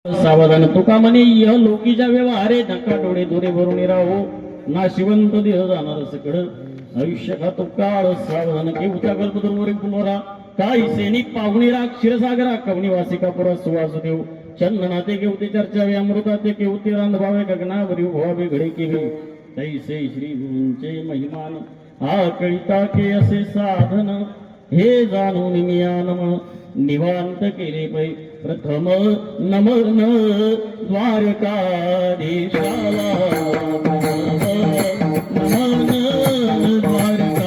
सावधान तुका म्हणे य लोकीच्या व्यवहारे नका डोळे दोरे भरून राहो ना शिवंत देह जाणार सकड आयुष्य का तो काळ सावधान के उचा कल्पदुर्वरी फुलवरा काही सैनिक पाहुणीरा क्षीरसागरा कवनी वासिका पुरा सुवासुदेव चंदनाते केवते चर्चा वे अमृताते केवते रांधभावे गगनावरी भावे घडे केले तैसे श्री गुरूंचे महिमान हा कळिता के असे साधन हे जाणून निमियानम निवांत केले पै प्रथम नमन द्वारकाधीशाला नमन द्वारकाधीशाला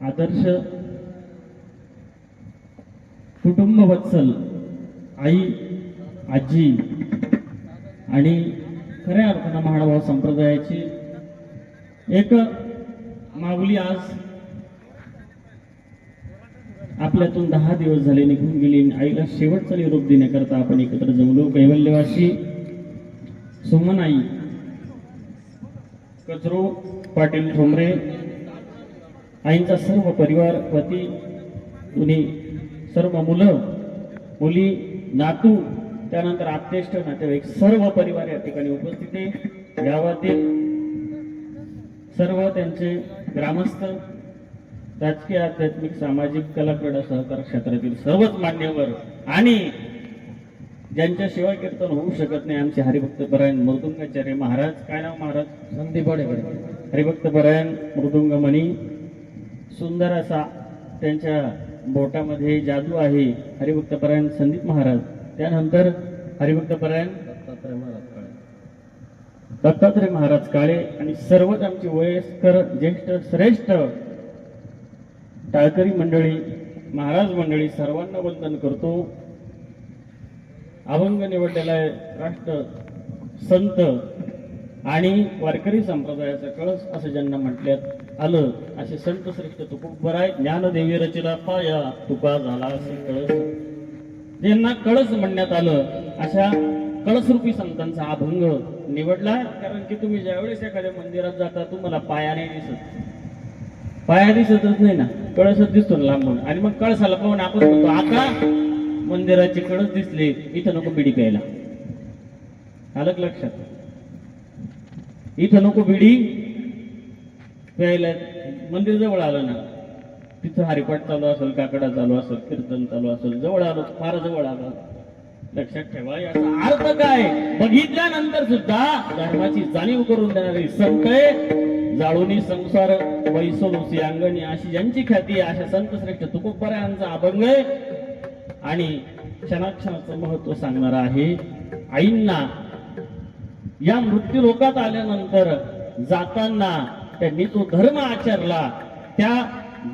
आदर्श कुटुंब वत्सल आई आजी आणि खऱ्या अर्थानं महानुभाव संप्रदायाची एक माऊली आज आपल्यातून 10 दिवस झाले निघून गेली. आईला शेवटचा निरोप देण्याकरता आपण एकत्र जमलो. कैवल्यवासी सुमनाई कचरो पाटील ठोंबरे आईंचा सर्व परिवार पती कुणी सर्व मुलं मुली नातू त्यानंतर आत्तेष्ट नातेवाईक सर्व परिवार या ठिकाणी उपस्थित आहे. गावातील सर्व त्यांचे ग्रामस्थ राजकीय आध्यात्मिक सामाजिक कला क्रीडा सहकार क्षेत्रातील सर्वच मान्यवर आणि ज्यांच्याशिवाय कीर्तन होऊ शकत नाही आमचे हरिभक्तपरायण मृदुंगाचार्य महाराज. काय नाव महाराज? संदीप हरिभक्तपरायण मृदुंगमणी. सुंदर असा त्यांच्या बोटामध्ये जादू आहे हरिभक्तपरायण संदीप महाराज. त्यानंतर हरिभक्तपरायण दत्तात्रय महाराज काळे आणि सर्वच आमची वयस्कर ज्येष्ठ श्रेष्ठ टाळकरी मंडळी महाराज मंडळी सर्वांना वंदन करतो. अभंग निवडलेला आहे राष्ट्र संत आणि वारकरी संप्रदायाचा कळस असं ज्यांना म्हटल्यात आलं असे संत श्रेष्ठ तुकोबराय ज्ञानदेवी रचिला पाया तुका झाला असे कळस. ज्यांना कळस म्हणण्यात आलं अशा कळसरूपी संतांचा अभंग निवडला. कारण की तुम्ही ज्यावेळेस एखाद्या मंदिरात जाता तुम्हाला पाया नाही दिसत, पाया दिसतच नाही ना, कळसच दिसतो ना लांबून. आणि मग कळसाला पाहून आपण म्हणतो आता मंदिराचे कळस दिसले इथं नको बिडी प्यायला. आलं लक्षात? इथं नको बिडी प्यायला. मंदिर जवळ आलं ना तिथं हरिपाठ चालू असेल, काकडा चालू असेल, कीर्तन चालू असेल, जवळ आलो फार जवळ आलो. लक्षात ठेवा याचा अर्थ काय बघितल्यानंतर सुद्धा धर्माची जाणीव करून देणारी संत जाळूनी संसार वैसोलुसी अंगणी अशी ज्यांची ख्याती अशा संत श्रेष्ठ तुकोबरायांचा अभंग आहे आणि क्षणाक्षणाचं महत्व सांगणार आहे. आईंना या मृत्यू लोकात आल्यानंतर जाताना त्यांनी जो धर्म आचरला त्या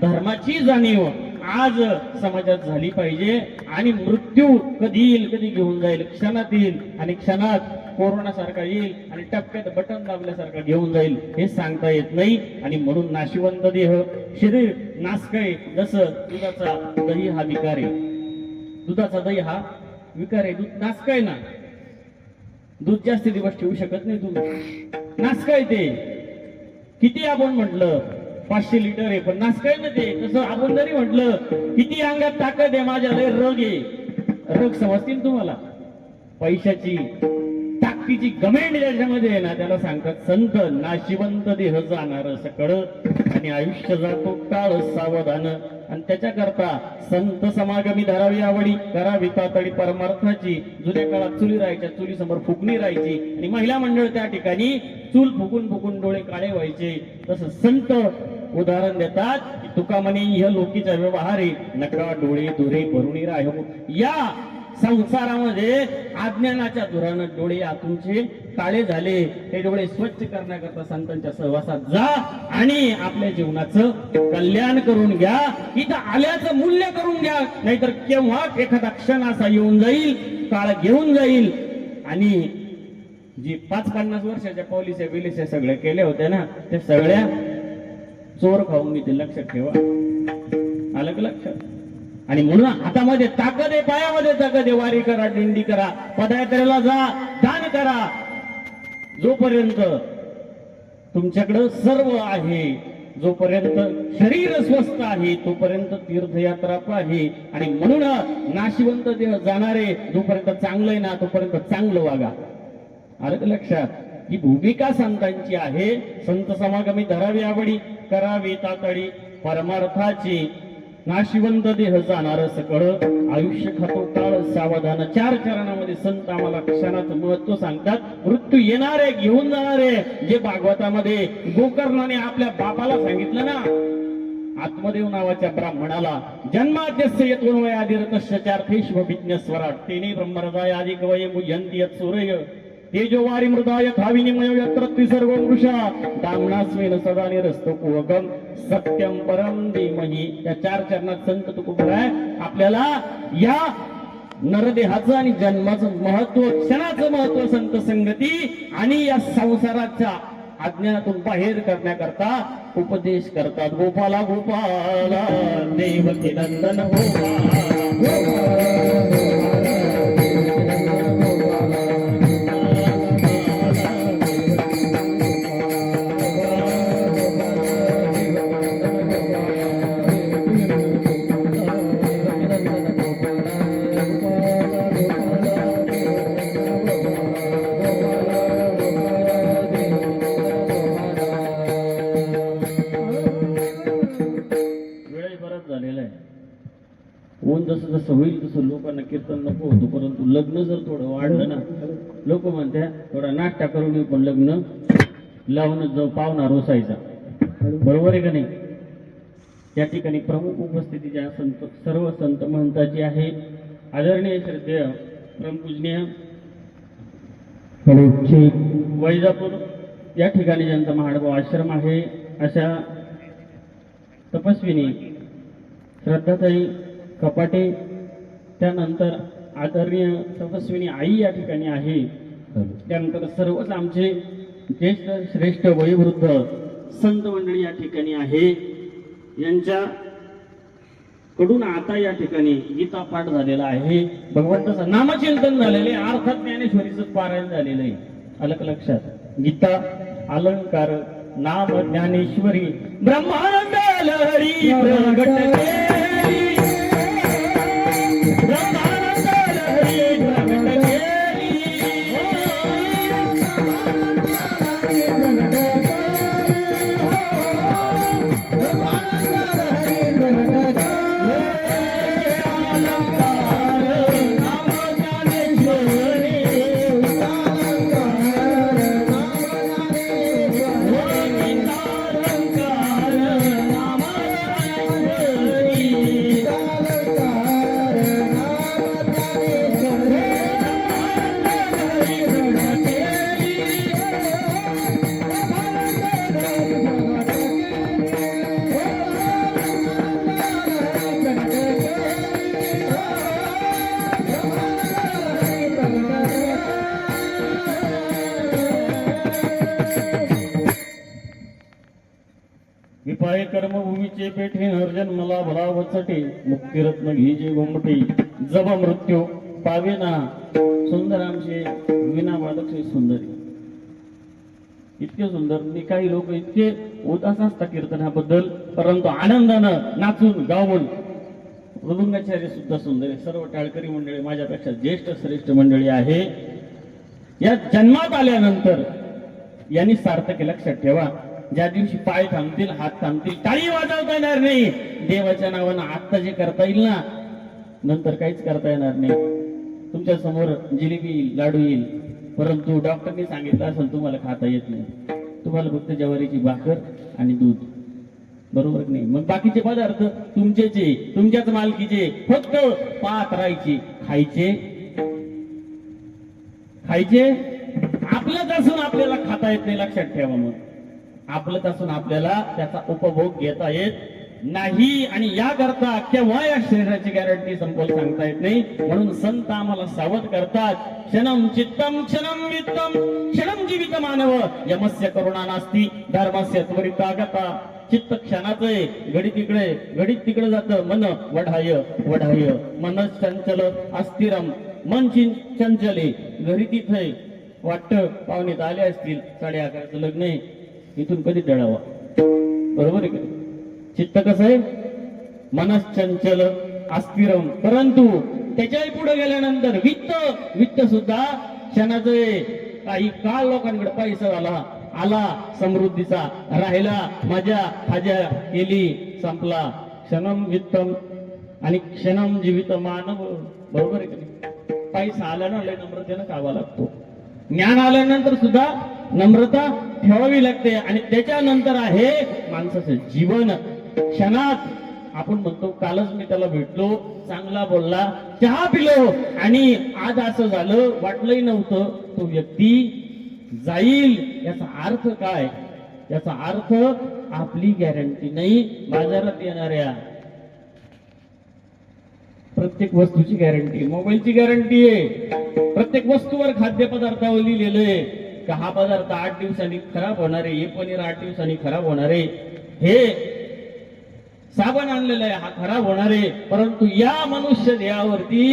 धर्माची जाणीव आज समाजात झाली पाहिजे. आणि मृत्यू कधी येईल कधी घेऊन जाईल, क्षणात येईल आणि क्षणात कोरोना सारखा येईल आणि टप्प्यात बटन दाबल्यासारखा घेऊन जाईल हे सांगता येत नाही. आणि म्हणून नाशिवंत देह शरीर नासकय जसं दुधाचा दही हा विकार आहे. दुधाचा दही हा विकार आहे. दूध नासकय ना, दूध जास्त दिवस ठेवू शकत नाही तुम्ही, नासकय ते. किती आपण म्हटलं 500 लिटर आहे, पण नास काय ना ते. तसं आपण जरी म्हटलं किती अंगात ताकद आहे माझ्या, लय रग आहे, रग समजतील तुम्हाला पैशाची ताकद भक्तीची गमेंड ज्याच्यामध्ये आहे ना त्याला सांगतात संत. नाशिवंत देह जाणार सकळ आणि आयुष्य जातो काळ सावधान. आणि त्याच्याकरता संत समागमी धरावी आवडी, करावी तातडी परमार्थाची. जुन्या काळात चुली राहायच्या, चुली समोर फुकणी राहायची आणि महिला मंडळ त्या ठिकाणी चूल फुकून फुकून डोळे काळे व्हायचे. तसं संत उदाहरण देतात की तुका म्हणे ह्या लोकीचा व्यवहारे, नका डोळे दुरे भरुणी राहो. या संसारामध्ये अज्ञानाच्या धुरानं डोळे तुमचे काळे झाले, ते डोळे स्वच्छ करण्याकरता संतांच्या सहवासात जा आणि आपल्या जीवनाचं कल्याण करून घ्या. इथं आल्याचं मूल्य करून घ्या, नाहीतर केव्हा एखादा क्षण असा येऊन जाईल, काळ घेऊन जाईल. आणि जी 5-50 वर्षाच्या पॉलिसी बिलिसी सगळ्या केल्या होत्या ना, त्या सगळ्या चोर खाऊन घेतील, लक्षात ठेवा. आलं का लक्षात? आणि म्हणून हातामध्ये ताकद आहे, पायामध्ये ताकद आहे. वारी करा, दिंडी करा, पदयात्रेला जा, दान करा. जोपर्यंत तुमच्याकडं सर्व आहे, जोपर्यंत शरीर स्वस्थ आहे, तोपर्यंत तीर्थयात्रा आहे. आणि म्हणून नाशिवंत देव जाणारे, जोपर्यंत चांगलं आहे ना तोपर्यंत चांगलं वागा. आलं का लक्षात? ही भूमिका संतांची आहे. संत समागमी धरावी आवडी, करावी तातडी परमार्थाची. नाशिवंत देह जाणार सकळ, आयुष्य खातो काळ सावधान. 4 चरणामध्ये संत आम्हाला क्षणाचं महत्व सांगतात. मृत्यू येणारे, घेऊन जाणारे. जे भागवतामध्ये गोकर्णाने आपल्या बापाला सांगितलं ना, आत्मदेव नावाच्या ब्राह्मणाला, जन्माद्यस्य यतो वयादिरतस्य चार्थेष्वभिज्ञ स्वराट तेने ब्रह्महृदय आदि कवये मुह्यन्ति यत् सूरय तेजोवारी मृदाय धाविनिमय यत्र त्रिसर्व वृषा दाम्नास्मेन सदा निरस्तो कुवकम सत्यम परम धीमहि. या 4 चरणात संत तुकोबराय आपल्याला या नरदेहाचं आणि जन्माचं महत्व, क्षणाचं महत्व, संत संगती आणि या संसाराच्या अज्ञानातून बाहेर करण्याकरता उपदेश करतात. गोपाला गोपाला देवकी नंदन जसं जसं होईल तसं लोकांना कीर्तन नको होतं. परंतु लग्न जर थोडं वाढलं ना, लोक म्हणतात थोडा नाश्ता करून येऊ, पण लग्न लावूनच जाऊ, पाहुणा रोसायचा. बरोबर आहे का नाही? त्या ठिकाणी प्रमुख उपस्थितीच्या संत, सर्व संत महंताची आहे. आदरणीय श्रद्धेय परमपूजनीय वैजापूर या ठिकाणी ज्यांचा महाडभाव आश्रम आहे, अशा तपस्विनी श्रद्धाताई कपाटे, त्यानंतर आदरणीय तपस्विनी आई या ठिकाणी आहे. त्यानंतर सर्वच आमचे ज्येष्ठ श्रेष्ठ वयोवृद्ध संत मंडळी या ठिकाणी आहे. यांच्या कडून आता या ठिकाणी गीता पाठ झालेला आहे, भगवंताचं नामचिंतन झालेले, अर्थात ज्ञानेश्वरीचं पारायण झालेलं आहे. अलग लक्षात, गीता अलंकार नाम ज्ञानेश्वरी ब्रह्मानंद लहरी प्रगट केली, ब्रह्मानंद लहरी प्रगट विपाय कर्मभूमीचे पेठे अर्जन मला भलावचटे, मुक्तिरत्न घे गोमटे जब मृत्यू पावेना. सुंदर आमचे विना बालक सुंदरी, इतके सुंदर. काही लोक इतके उदास असतात कीर्तनाबद्दल, परंतु आनंदानं नाचून गाऊन. मृदुंगाचार्य सुद्धा सुंदर आहे. सर्व टाळकरी मंडळी माझ्यापेक्षा ज्येष्ठ श्रेष्ठ मंडळी आहे. या जन्मात आल्यानंतर यांनी सार्थक लक्षात ठेवा. ज्या दिवशी पाय थांबतील, हात थांबतील, टाळी वाजवता येणार नाही, देवाच्या नावानं आत्ता जे करता येईल ना, नंतर काहीच करता येणार नाही. तुमच्या समोर जिलेबी येईल, लाडू येईल, परंतु डॉक्टरनी सांगितलं असेल तुम्हाला खाता येत नाही, तुम्हाला फक्त ज्वारीची भाकर आणि दूध, बरोबर नाही? मग बाकीचे पदार्थ तुमचेचे, तुमच्याच मालकीचे, फक्त पात राहायचे, खायचे आपलंच असून आपल्याला खाता येत नाही. लक्षात ठेवा. मग आपलंच असून आपल्याला त्याचा उपभोग घेता येत नाही, आणि याकरता केव्हा या शरीराची गॅरंटी संपवून सांगता येत नाही. म्हणून संत आम्हाला सावध करतात, क्षणम चित्तम क्षणम वित्तम क्षणम जीवित मानव यमस्य करुणा नास्ती धर्मस्य त्वरितागता. चित्त क्षणाचं आहे, घडीत तिकडे जातं. मन वढाय मन चंचल अस्थिरम, मन चंचले, घरी तिथे वाटतं पाहुणेत आले असतील, 11:30 लग्न आहे, इथून कधी टळावा, बरोबर आहे का? चित्त कसं आहे? मनश्चंचल अस्थिरम. परंतु त्याच्याही पुढे गेल्यानंतर वित्त सुद्धा क्षणाचं आहे. काही काळ लोकांकडे पैसा आला समृद्धीचा, राहिला मजा हाजा केली, संपला. क्षणम वित्तम आणि क्षणम जीवित मानव, बरोबर आहे का? पैसा आल्यानं लय नम्रतेनं खावा लागतो. ज्ञान आल्यानंतर सुद्धा नम्रता ठेवावी लागते, आणि त्याच्यानंतर आहे माणसाचं जीवन. क्षणात आपण म्हणतो कालच मी त्याला भेटलो, चांगला बोलला, चहा पिलो, आणि आज असं झालं, वाटलंही नव्हतं, तो व्यक्ती जाईल. याचा अर्थ काय? याचा अर्थ आपली गॅरंटी नाही, बाजारात येणाऱ्या प्रत्येक वस्तूची गॅरंटी, मोबाईलची गॅरंटी आहे, प्रत्येक वस्तूवर खाद्यपदार्थावर लिहिलेलं आहे का हा पदार्थ 8 दिवसांनी खराब होणार आहे, हे पनीर 8 दिवसांनी खराब होणार आहे, हे साबण आणलेलं आहे हा खराब होणार आहे. परंतु या मनुष्य देहावरती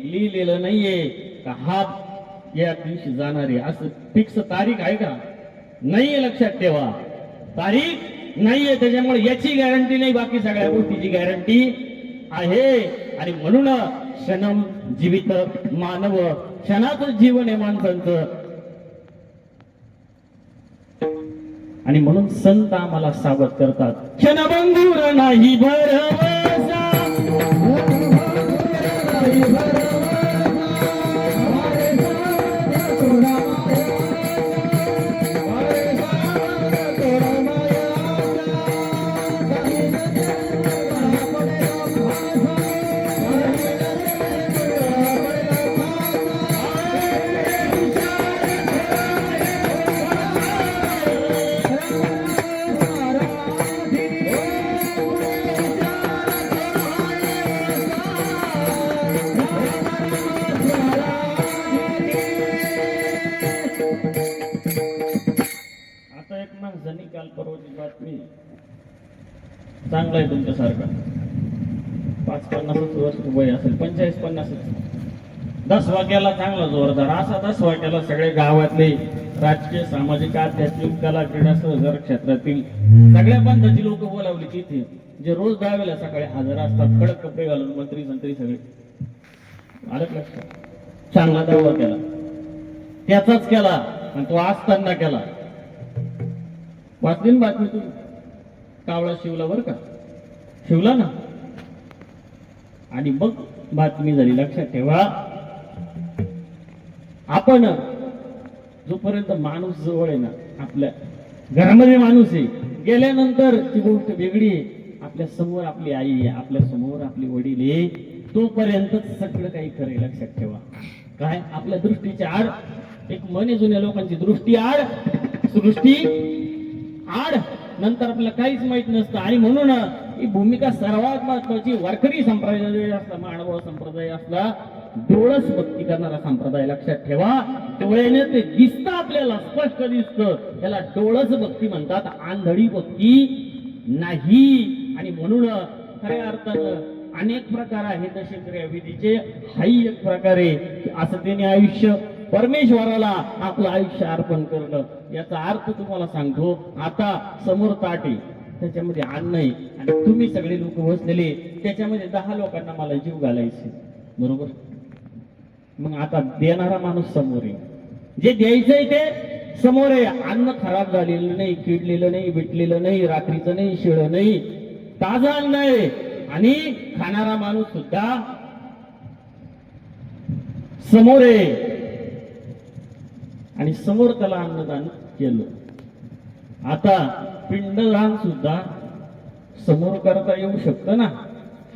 लिहिलेलं नाहीये का हा या दिवशी जाणार आहे. असं फिक्स तारीख आहे का? नाहीये. लक्षात ठेवा, तारीख नाहीये. त्याच्यामुळे याची गॅरंटी नाही, बाकी सगळ्या गोष्टीची गॅरंटी आहे. आणि म्हणून क्षणम जीवित मानव, क्षणाचं जीवन आहे माणसांचं. आणि म्हणून संत आम्हाला सावध करतात, क्षणभंगूर नाही भरवसा, काल परवाची बातमी चांगला आहे तुमच्यासारखा, 5-50 वर्ष वय असेल, 45-50, 10 वाक्याला चांगला जोरदार असा 10 वाक्याला सगळे गावातले राजकीय सामाजिक आध्यात्मिक कला क्रीडा सहकार क्षेत्रातील सगळ्या पंथाची लोक बोलावली तिथे, जे रोज 10 वेळेला सकाळी हजर असतात, कडक कपडे घालून, मंत्री संत्री सगळे आलं लक्षात. चांगला दावा केला, त्याचाच केला, आणि तो असताना केला. वाचली बातमी तुम्ही? कावळा शिवला, बरं का, शिवला ना. आणि मग बातमी झाली. लक्षात ठेवा, आपण जोपर्यंत माणूस जवळ आहे ना, आपल्या घरामध्ये माणूस आहे, गेल्यानंतर ती गोष्ट वेगळी आहे. आपल्या समोर आपली आई आहे, आपल्या समोर आपली वडील आहे, तोपर्यंत सगळं काही खरं. लक्षात ठेवा, काय आपल्या दृष्टीच्या आड, एक मन जुन्या लोकांची दृष्टी आड, सृष्टी आड, नंतर आपल्याला काहीच माहित नसतं. आणि म्हणून ही भूमिका सर्वात महत्वाची. वारकरी संप्रदाय असला, मानव संप्रदाय असला, डोळस भक्ती करणारा संप्रदाय. लक्षात ठेवा, डोळ्याने ते दिसतं, आपल्याला स्पष्ट दिसतं, त्याला डोळस भक्ती म्हणतात, आंधळी भक्ती नाही. आणि म्हणून खऱ्या अर्थानं अनेक प्रकार आहेत दशक्रिया विधीचे, हाही एक प्रकारे असं त्याने आयुष्य परमेश्वराला आपलं आयुष्य अर्पण करणं. याचा अर्थ तुम्हाला सांगतो. आता समोर ताट आहे, त्याच्यामध्ये अन्न आहे, आणि तुम्ही सगळे लोक बसलेले, त्याच्यामध्ये 10 लोकांना मला जीव घालायचे, बरोबर. मग आता देणारा माणूस समोर आहे, जे द्यायचंय ते समोर आहे. अन्न खराब झालेलं नाही, किडलेलं नाही, बिटलेलं नाही, रात्रीचं नाही, शिळं नाही, ताजं अन्न आहे. आणि खाणारा माणूस सुद्धा समोर आहे आणि समोर त्याला अन्नदान केलं. आता पिंडदान सुद्धा समोर करता येऊ शकतं ना.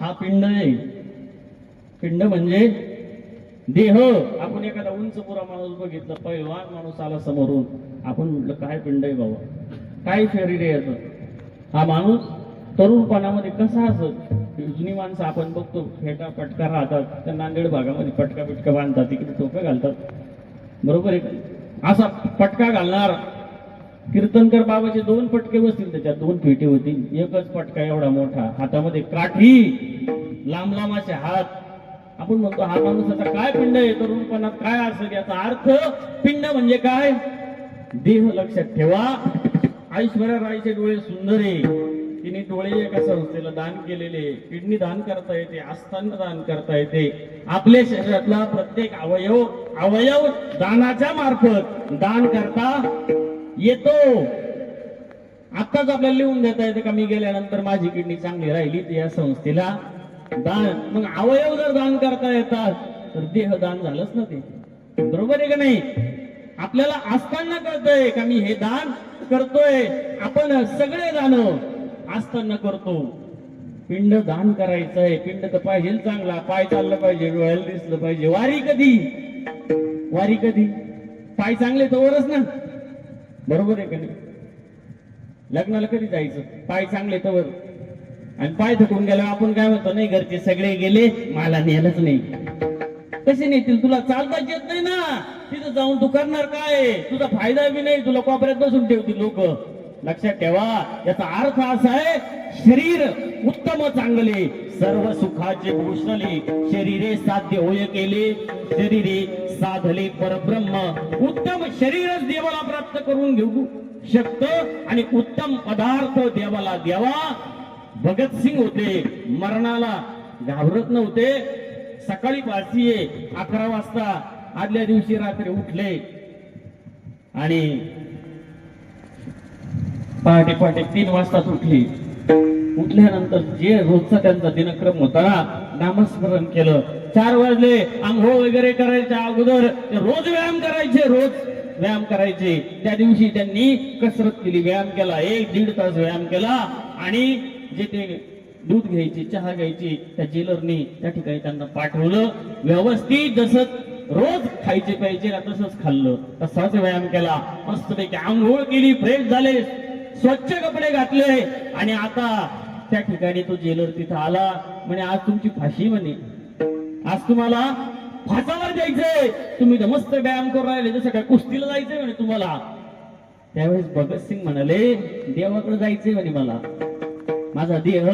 हा पिंड आहे. पिंड म्हणजे देह. आपण एखादा उंच पुरा माणूस बघितला, पैलवान माणूस आला समोरून, आपण म्हटलं काय पिंड आहे बाबा, काय शरीर आहे याचं. हा माणूस तरुणपणामध्ये कसा असत. जुनी माणसं आपण बघतो फेटा पटका राहतात, त्या नांदेड भागामध्ये पटका बिटका बांधतात, तिकडे टोपे घालतात, बरोबर आहे का. असा पटका घालणार कीर्तनकर बाबाचे 2 पटके बसतील, त्याच्यात 2 पेटी होतील. एकच पटका एवढा मोठा, हातामध्ये काठी, लांब लांब असे हात. आपण म्हणतो हा माणूसाचा काय पिंड आहे, तरुणपणात काय असेल. याचा अर्थ पिंड म्हणजे काय, देह. लक्षात ठेवा. ऐश्वर्या रायचे डोळे सुंदर आहे, तिने डोळे एका संस्थेला दान केलेले. किडनी दान करता येते, आस्थान दान करता येते. आपल्या शरीरातला प्रत्येक अवयव दानाच्या मार्फत दान करता येतो. आताच आपल्याला लिहून देता येते का मी गेल्यानंतर माझी किडनी चांगली राहिली तर या संस्थेला दान. मग अवयव जर दान करता येतात तर देह दान झालंच ना ते, बरोबर आहे का नाही. आपल्याला असताना कळतंय का मी हे दान करतोय. आपण सगळे दान असताना करतो. पिंड दान करायचंय. पिंड तर पाहिजे चांगला, पाय चाललं पाहिजे, डोळ्याला दिसलं पाहिजे. वारी कधी पाय चांगले तोवरच ना, बरोबर आहे का नाही. लग्नाला कधी जायचं, पाय चांगले तवर. आणि पाय थकून गेल्यावर आपण काय म्हणतो, नाही घरचे सगळे गेले, मला नेलंच नाही. कसे नेतील, तुला चालताच येत नाही ना. तिथं जाऊन तू करणार काय, तुझा फायदा बी नाही, तुला कोपऱ्यात बसून ठेवतील लोक. लक्षात ठेवा. याचा अर्थ असा आहे, शरीर उत्तम चांगले सर्व सुखाचे भूषणे, शरीरे साध्य होय केले, शरीरे साधले परब्रह्म. उत्तम शरीरच देवाला प्राप्त करून घेऊ शकतं आणि उत्तम पदार्थ देवाला द्यावा. भगतसिंग होते, मरणाला घाबरत नव्हते. सकाळी पाचशे 11 वाजता आदल्या दिवशी रात्री उठले आणि पहाटे 3 वाजताच उठले. उठल्यानंतर जे रोजचा त्यांचा दिनक्रम होता ना, नामस्मरण केलं. 4 वाजले, आंघोळ वगैरे करायच्या अगोदर रोज व्यायाम करायचे. त्या दिवशी त्यांनी कसरत केली, व्यायाम केला, 1-1.5 तास व्यायाम केला. आणि जे ते दूध घ्यायची, चहा घ्यायची, त्या जेलरनी त्या ठिकाणी त्यांना पाठवलं. व्यवस्थित जसं रोज खायचे प्यायचे ना तसंच खाल्लं, तसाच व्यायाम केला. मस्तपैकी आंघोळ केली, फ्रेश झाले, स्वच्छ कपडे घातले. आणि आता त्या ठिकाणी तो जेलर तिथं आला. म्हणे आज तुमची फाशी, म्हणे आज तुम्हाला फासावर जायचंय. तुम्ही तर मस्त व्यायाम करून राहिले, जसं काय कुस्तीला जायचंय म्हणे तुम्हाला. त्यावेळेस भगतसिंग म्हणाले, देवाकडे जायचंय म्हणे मला. माझा देह,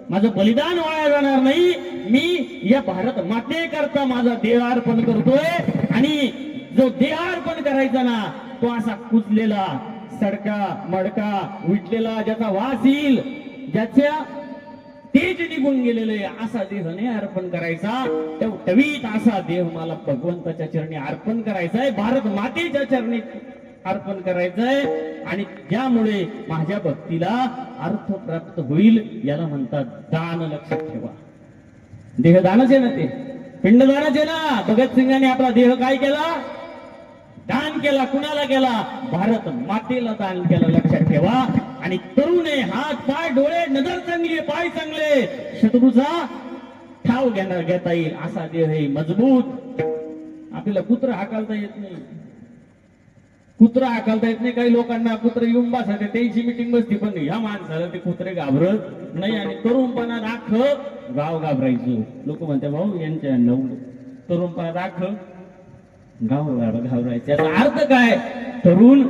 माझं बलिदान वाया जाणार नाही. मी या भारत माते करता माझा देह अर्पण करतोय. आणि जो देह अर्पण करायचा ना, तो असा कुजलेला, सडका मडका विटलेला, ज्याचा वास येईल, ज्याच्या तेज निघून गेलेले, असा देह नाही अर्पण करायचा. टवटवीत असा देह मला भगवंताच्या चरणी अर्पण करायचा आहे, भारत मातेच्या चरणी अर्पण करायचंय. आणि ज्यामुळे माझ्या भक्तीला अर्थ प्राप्त होईल, याला म्हणतात दान. लक्षात ठेवा. देहदानच आहे ना ते, पिंडदानच आहे ना. भगतसिंगाने आपला देह काय केला, दान केला. कुणाला केला, भारत मातेला दान केलं. लक्षात ठेवा. आणि तरुण आहे, हात पाय डोळे नजर चांगली, पाय चांगले, शत्रूचा ठाव घेता येईल असा देह आहे, मजबूत. आपल्याला कुत्र हाकालता येत नाही, काही लोकांना कुत्रे येऊन बसायचे, त्यांची मिटिंग बसती, पण या माणसाला ते कुत्रे घाबरत नाही. आणि तरुणपणात अख्खं गाव घाबरायचं. लोक म्हणते, भाऊ यांच्या तरुणपणात अख्खं गाव घाबरायचं. याचा अर्थ काय, तरुण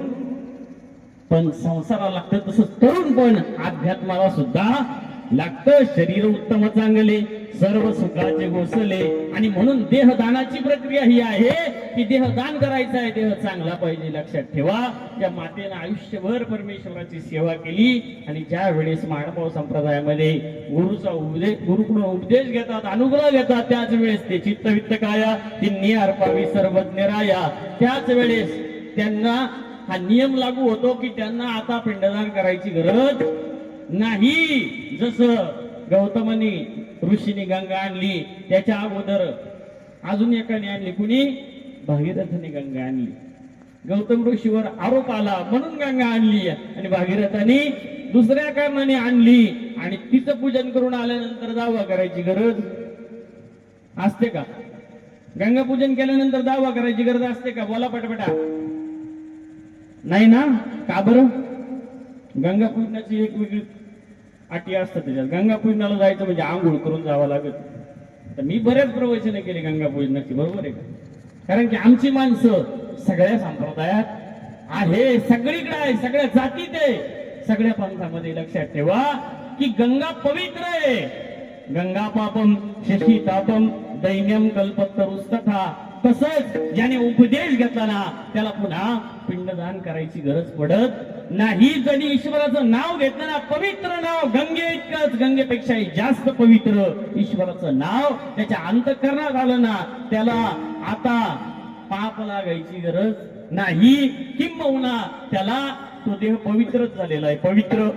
पण संसाराला लागतं, तसंच तरुण पण अध्यात्माला सुद्धा लागतं शरीर उत्तम चांगले सर्व सुखाचे गोसले. आणि म्हणून देहदानाची प्रक्रिया ही आहे की देहदान करायचं आहे, देह चांगला पाहिजे. लक्षात ठेवा, या मातेनं आयुष्यभर परमेश्वराची सेवा केली आणि ज्या वेळेस मानव संप्रदायामध्ये गुरुकडून उपदेश घेतात, अनुग्रह घेतात, त्याच वेळेस ते चित्तवित्त काया तिन्ही अर्पावी सर्वज्ञ राया. त्याच वेळेस त्यांना हा नियम लागू होतो की त्यांना आता पिंडदान करायची गरज नाही. जसं गौतमानी ऋषीने गंगा आणली, त्याच्या अगोदर अजून एकाने आणली, कुणी? भागीरथाने गंगा आणली. गौतम ऋषीवर आरोप आला म्हणून गंगा आणली आणि भागीरथाने दुसऱ्या कारणाने आणली. आणि तिचं पूजन करून आल्यानंतर दावा करायची गरज असते का? गंगा पूजन केल्यानंतर दावा करायची गरज असते का? बोला पटपटा. नाही ना? का बरं? गंगा पूजनाची एक वेगळी अटी असतात त्याच्यात. गंगा पूजनाला जायचं म्हणजे आंघोळ करून जावं लागत. तर मी बरेच प्रवचने केले गंगा पूजनाची, बरोबर आहे का? कारण की आमची माणसं सगळ्या संप्रदायात आहे, सगळीकडे आहे, सगळ्या जातीत आहे, सगळ्या पंथामध्ये. लक्षात ठेवा की गंगा पवित्र आहे. गंगा पापम शशी तापम दैन्यम कल्पतरुस्तथा. तसंच ज्याने उपदेश घेतला ना त्याला पुन्हा पिंडदान करायची गरज पडत नाही. जरी ईश्वराचं नाव घेतलं ना, पवित्र नाव, गंगे इतकंच, गंगेपेक्षाही जास्त पवित्र ईश्वराचं नाव त्याच्या अंतःकरणात आलं ना, त्याला आता पाप लागायची गरज नाही. किंबहुना त्याला तो देह पवित्रच झालेला आहे. पवित्र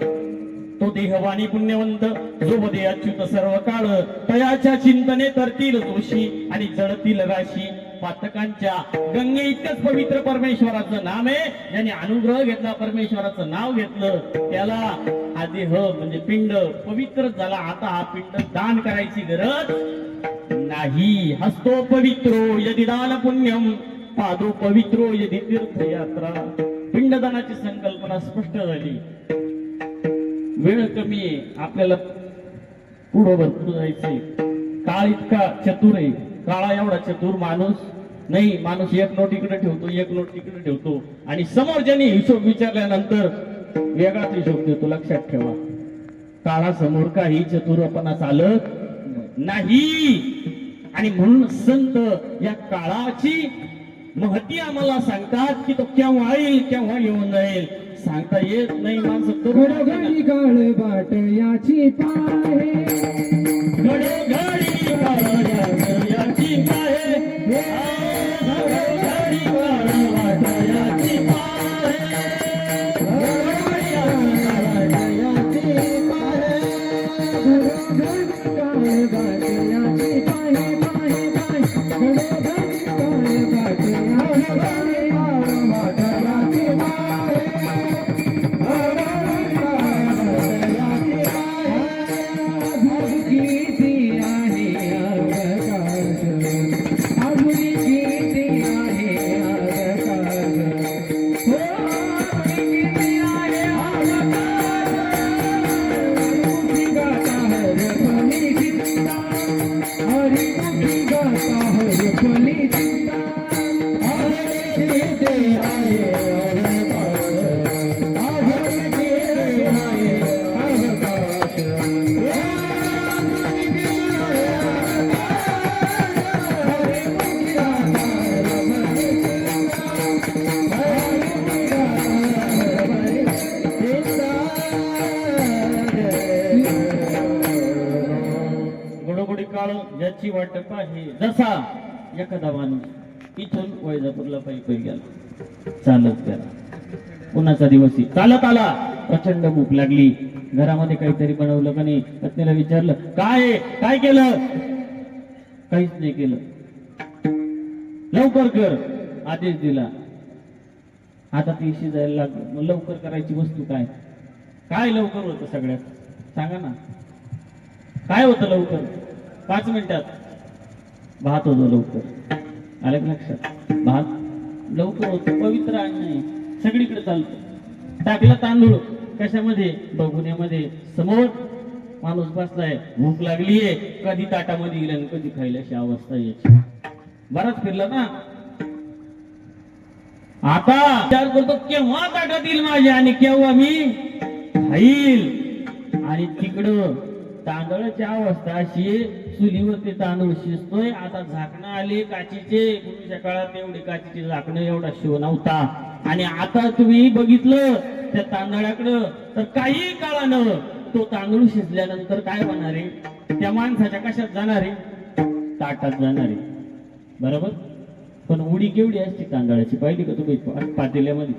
तो देहवाणी पुण्यवंत जो बदे अच्युत सर्व काळ. तयाच्या चिंतने तरतील दोषी आणि जळतील राशी. पातकांच्या गंगे इतकंच पवित्र परमेश्वराचं नाम आहे. ज्याने अनुग्रह घेतला, परमेश्वराचं नाव घेतलं, त्याला हा देह म्हणजे पिंड पवित्र झाला. आता हा पिंड दान करायची गरज नाही. हस्तो पवित्रो यदि दान पुण्यम पादो पवित्रो यदि तीर्थयात्रा. पिंडदानाची संकल्पना स्पष्ट झाली. वेळ कमी आहे, आपल्याला पुढं भरपूर जायचंय. काळ इतका चतुर आहे, काळा एवढा चतुर माणूस नाही. माणूस एक नोट इकडे ठेवतो, एक नोट तिकडे ठेवतो आणि समोर ज्यांनी हिशोब विचारल्यानंतर वेगळाच हिशोब देतो. लक्षात ठेवा, काळासमोर काही चतुरपणा चालत नाही. आणि म्हणून संत या काळाची महती आम्हाला सांगतात की तो केव्हा येईल, केव्हा येऊन जाईल सांगता येत नाही. माणसं घडघडी काळ बाट याची पाहे, घडघडी काळ याची पाहे, घडघडी काळ बाट याची पाहे, ज्याची वाट पाहे. जसा एखादा माणूस इथून वैजापूरला पायी गेला, चालत गेला, उन्हाचा दिवस चालत आला, प्रचंड भूक लागली, घरामध्ये काहीतरी बनवलं का नाही, पत्नीला विचारलं काय केलं? काहीच नाही केलं. लवकर कर आदेश दिला. आता ती शिजायला लागली. मग लवकर करायची वस्तू काय लवकर होतं सगळ्यात सांगा ना? काय होतं लवकर? 5 मिनिटात भात होतो लवकर. आलं का लक्षात? भात लवकर होतो, पवित्र अन्न आहे, सगळीकडे चालतं. टाकला तांदूळ कशामध्ये? बघुण्यामध्ये. समोर माणूस बसलाय, भूक लागलीये, कधी ताटामध्ये येईल आणि कधी खाईल अशी अवस्था याची. बराच फिरला ना. आता विचार करतो केव्हा ताटात येईल माझ्या आणि केव्हा मी खाईल. आणि तिकडं तांदळाची अवस्था अशी आहे, चुलीवरती तांदूळ शिजतोय. आता झाकणं आली काचीचे. पूर्वीच्या काळात एवढी काचीची झाकणं एवढा शिव नव्हता. आणि आता तुम्ही बघितलं त्या तांदळाकडं तर काही काळानं तो तांदूळ शिजल्यानंतर काय होणार आहे, त्या माणसाच्या कशात जाणार आहे, ताटात जाणार आहे. बरोबर. पण उडी केवढी असते तांदळाची पाहिली का तुम्ही पातेल्यामध्ये?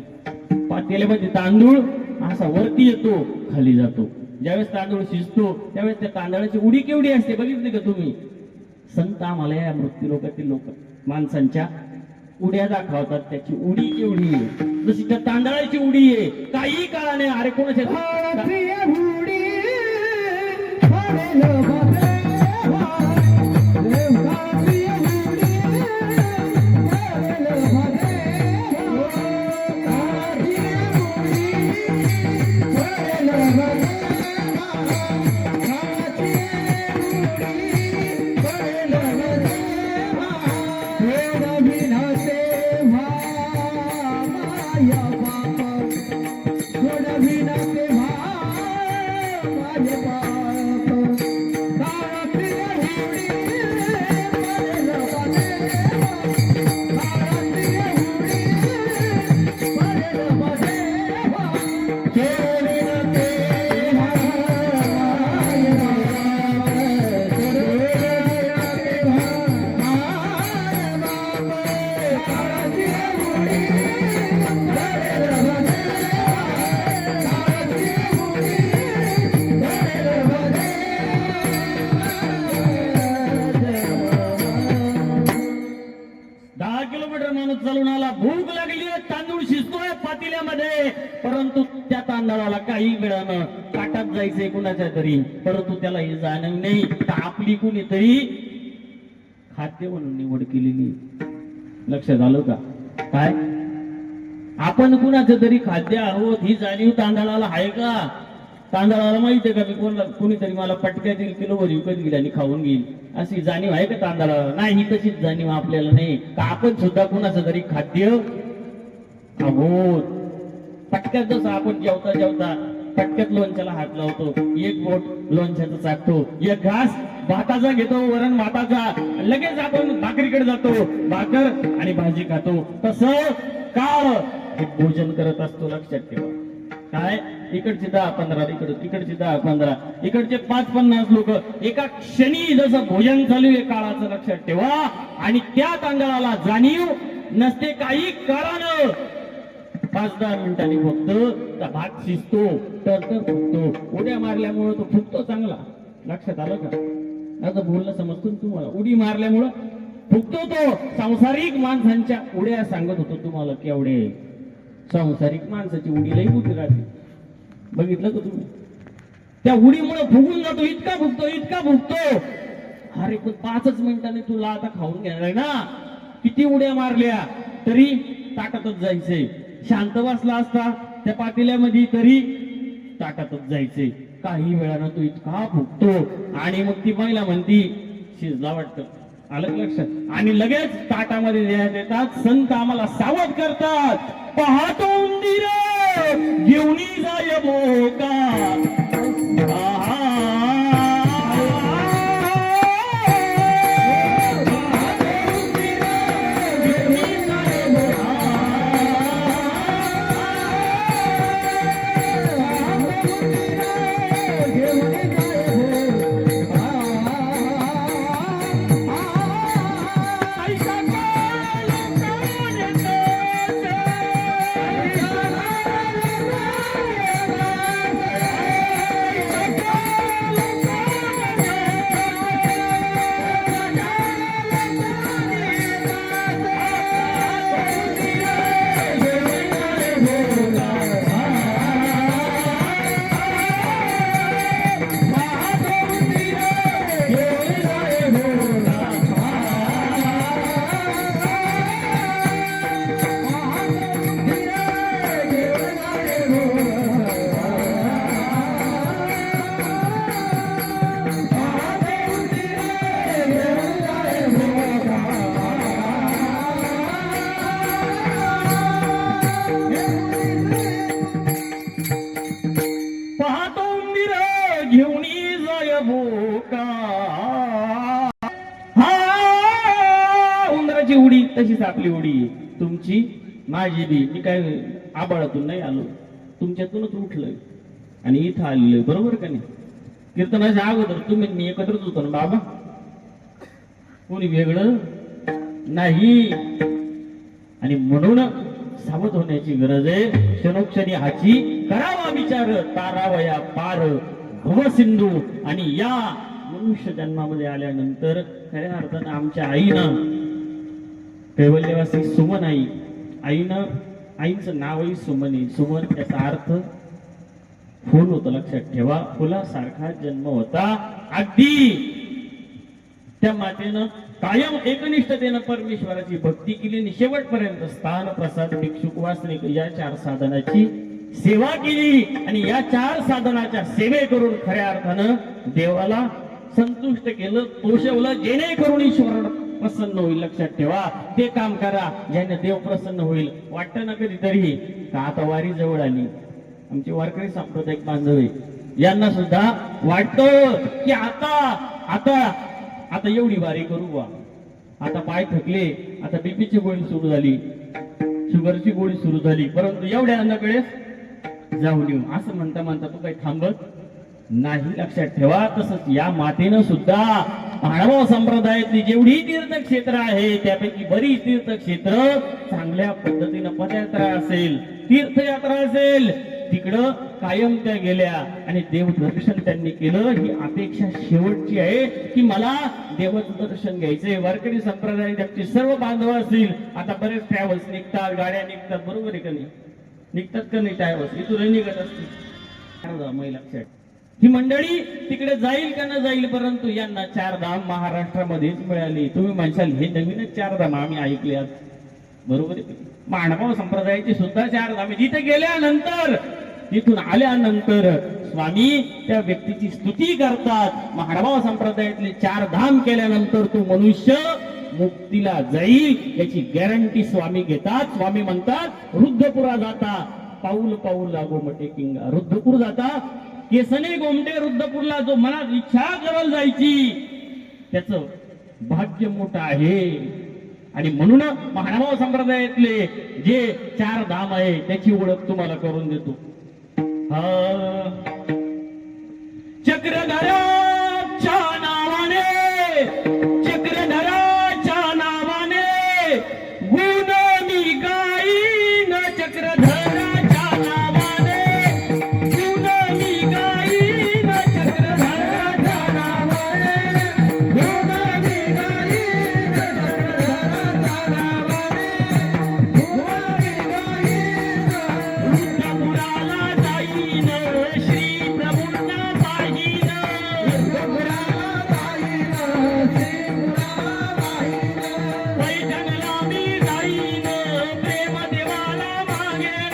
पातेल्यामध्ये तांदूळ असा वरती येतो खाली जातो. ज्यावेळेस तांदूळ शिजतो त्यावेळेस त्या तांदळाची उडी केवढी असते बघितली का तुम्ही? संत आम्हाला या मृत्यू लोकातील लोक माणसांच्या उड्या दाखवतात. त्याची उडी केवढी आहे, जशी त्या तांदळाची उडी आहे. काही काळाने अरे कोणाच्या भूक लागली, तांदूळ शिजतोय पातेल्यामध्ये, परंतु त्या तांदळाला काही वेळानं ताटात जायचंय कुणाच्या तरी, परंतु त्याला हे जाणीव नाही तर आपली कुणीतरी खाद्य म्हणून निवड केलेली. लक्षात आलं का? काय आपण कुणाचं तरी खाद्य आहोत ही जाणीव तांदळाला आहे का? तांदळाला माहिती आहे का मी कुणीतरी मला पटक्यातील किलोवर विकत घेईल आणि खाऊन घेईल अशी जाणीव आहे का तांदळाला? नाही. तशीच जाणीव आपल्याला नाही का आपण सुद्धा कुणाचं तरी खाद्य आहोत. पटक्यात जसं आपण जेवता जेवता पटक्यात लोणच्याला हात लावतो, एक बोट लोणच्याचं चाटतो, एक घास भाताचा घेतो, वरण भाताचा, लगेच आपण भाकरीकडे जातो, भाकर आणि भाजी खातो. तसं काळ एक भोजन करत असतो. लक्षात ठेवा. काय इकडचे 10-15, इकडचे 10-15, इकडचे 5-50 लोक एका क्षणी जसं भोजन चालू आहे काळाचं. लक्षात ठेवा. आणि त्या तांदळाला जाणीव नसते काही काळानं. 5-10 मिनिटांनी फक्त भात शिजतो तर फुगतो. उड्या मारल्यामुळं तो फुगतो चांगला. लक्षात आलं का? आता बोलणं समजतो तुम्हाला. उडी मारल्यामुळं फुगतो तो. सांसारिक माणसांच्या उड्या सांगत होतो तुम्हाला केवढे. सांसारिक माणसाची उडी लई मोठी राहते. बघितलं का तुम्ही? त्या उडीमुळे फुगून जातो. इतका फुगतो. अरे पण 5च मिनिटांनी तुला आता खाऊन घेणार ना. किती उड्या मारल्या तरी ताटातच जायचंय. शांत बसला असता त्या पातेल्यामध्ये तरी ताटातच जायचंय. काही वेळानं तो इतका फुगतो आणि मग ती महिला म्हणती शिजला वाटतं. आलं लक्षात? आणि लगेच ताटामध्ये देण्यात येतात. संत आम्हाला सावध करतात. पाहतो उंदीर घेऊन जाय बोका. आपली उडी आहे. तुमची माझी बी. मी काय आबाळातून नाही आलो, तुमच्यातूनच उठलोय आणि इथं आलेलोय. बरोबर का नाही? कीर्तनाच्या अगोदर तुम्ही मी एकत्रच होतो ना बाबा, कोणी वेगळं नाही. आणि म्हणून सावध होण्याची गरज आहे. क्षणोक्षणी हाची करावा विचार, तारावया पार भवसिंधू. आणि या मनुष्य जन्मामध्ये आल्यानंतर खऱ्या अर्थानं आमच्या आईनं, कैवल्यवासी सुमन आई, आईचं नावही सुमन आहे. सुमन त्याचा अर्थ फुल होतं, लक्षात ठेवा. फुलासारखा जन्म होता. अगदी त्या मातेनं कायम एकनिष्ठतेनं परमेश्वराची भक्ती केली आणि शेवटपर्यंत स्थान, प्रसाद, भिक्षुक, वासनिक या 4 साधनाची सेवा केली. आणि या 4 साधनाच्या सेवे करून खऱ्या अर्थानं देवाला संतुष्ट केलं, पोषवलं, जेणेकरून ईश्वर प्रसन्न होईल. लक्षात ठेवा, ते काम करा ज्याने देव प्रसन्न होईल. वाटतं ना कधीतरी का आता वारी जवळ आली. आमचे वारकरी सांप्रदायिक बांधव आहे, यांना सुद्धा वाटतं की आता एवढी वारी करू बा, आता पाय थकले, आता बीपीची गोळी सुरू झाली, शुगरची गोळी सुरू झाली, परंतु एवढ्या अन्नाकडे जाऊन येऊ असं म्हणता म्हणता तो काही थांबत नाही. लक्षात ठेवा. तसंच या मातेनं सुद्धा मानव संप्रदायातली जेवढी तीर्थक्षेत्र आहे त्यापैकी बरीच तीर्थक्षेत्र चांगल्या पद्धतीनं पदयात्रा असेल, तीर्थयात्रा असेल, तिकडं कायम त्या गेल्या आणि देवदर्शन त्यांनी केलं. ही अपेक्षा शेवटची आहे की मला देवाचं दर्शन घ्यायचंय. वारकरी संप्रदायाचे आमचे सर्व बांधव असतील, आता बरेच ट्रॅव्हल्स निघतात, गाड्या निघतात, बरोबर आहे का नाही? निघतात का नाही ट्रॅव्हल्स? इथूनही निघत असतील. लक्षात, ही मंडळी तिकडे जाईल का न जाईल, परंतु यांना 4 धाम महाराष्ट्रामध्येच मिळाली. तुम्ही म्हणशाल हे नवीनच 4 धाम आम्ही ऐकले आज, बरोबर आहे? माणगाव संप्रदायाची सुद्धा 4 धाम. जिथे गेल्यानंतर, तिथून आल्यानंतर स्वामी त्या व्यक्तीची स्तुती करतात. माणगाव संप्रदायातले 4 धाम केल्यानंतर तो मनुष्य मुक्तीला जाईल याची गॅरंटी स्वामी घेतात. स्वामी म्हणतात, रुद्धपुरा जाता पाऊल पाऊल लागो मटे किंगा. रुद्धपूर जाता केसने गोमटे रुद्धपूरला जो मनात इच्छा करल जायची त्याचं भाग्य मोठं आहे. आणि म्हणून महानुभाव संप्रदायातले जे 4 धाम आहे त्याची ओळख तुम्हाला करून देतो. चक्रधराच्या नावाने, चक्रधराच्या नावाने गुण मी गाईन. चक्रधराच्या नावाने गुण मी गाईन. चक्रधराच्या नावाने गुण मी गाईन. चक्रधराच्या नावाने गुण मी गाईन. रुद्रपुराला जाईन, श्री प्रभूंना पाहीन. रुद्रपुराला जाईन, श्री प्रभूंना पाहीन. पैठणला मी जाईन, प्रेम देवाला मागेन.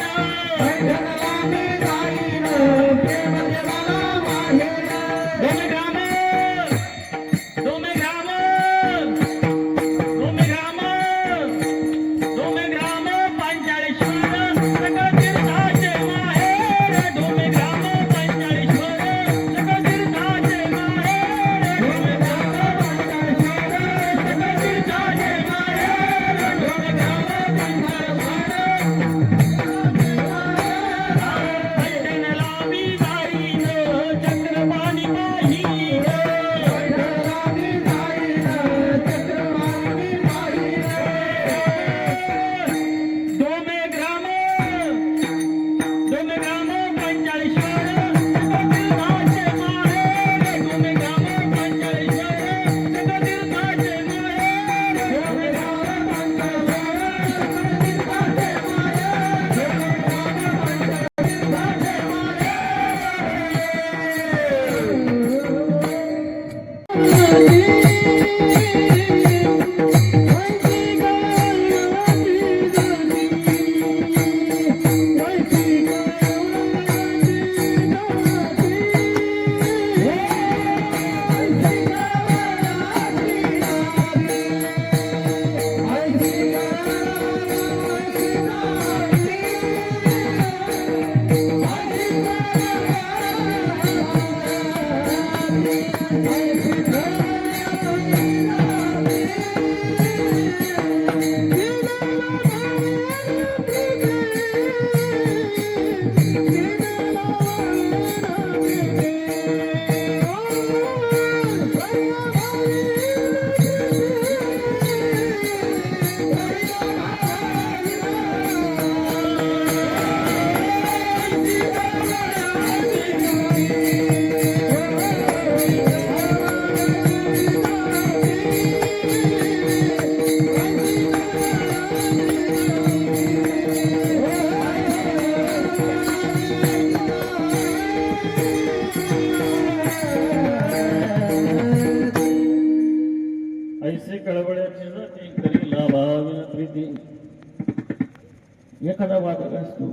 वादक असतो,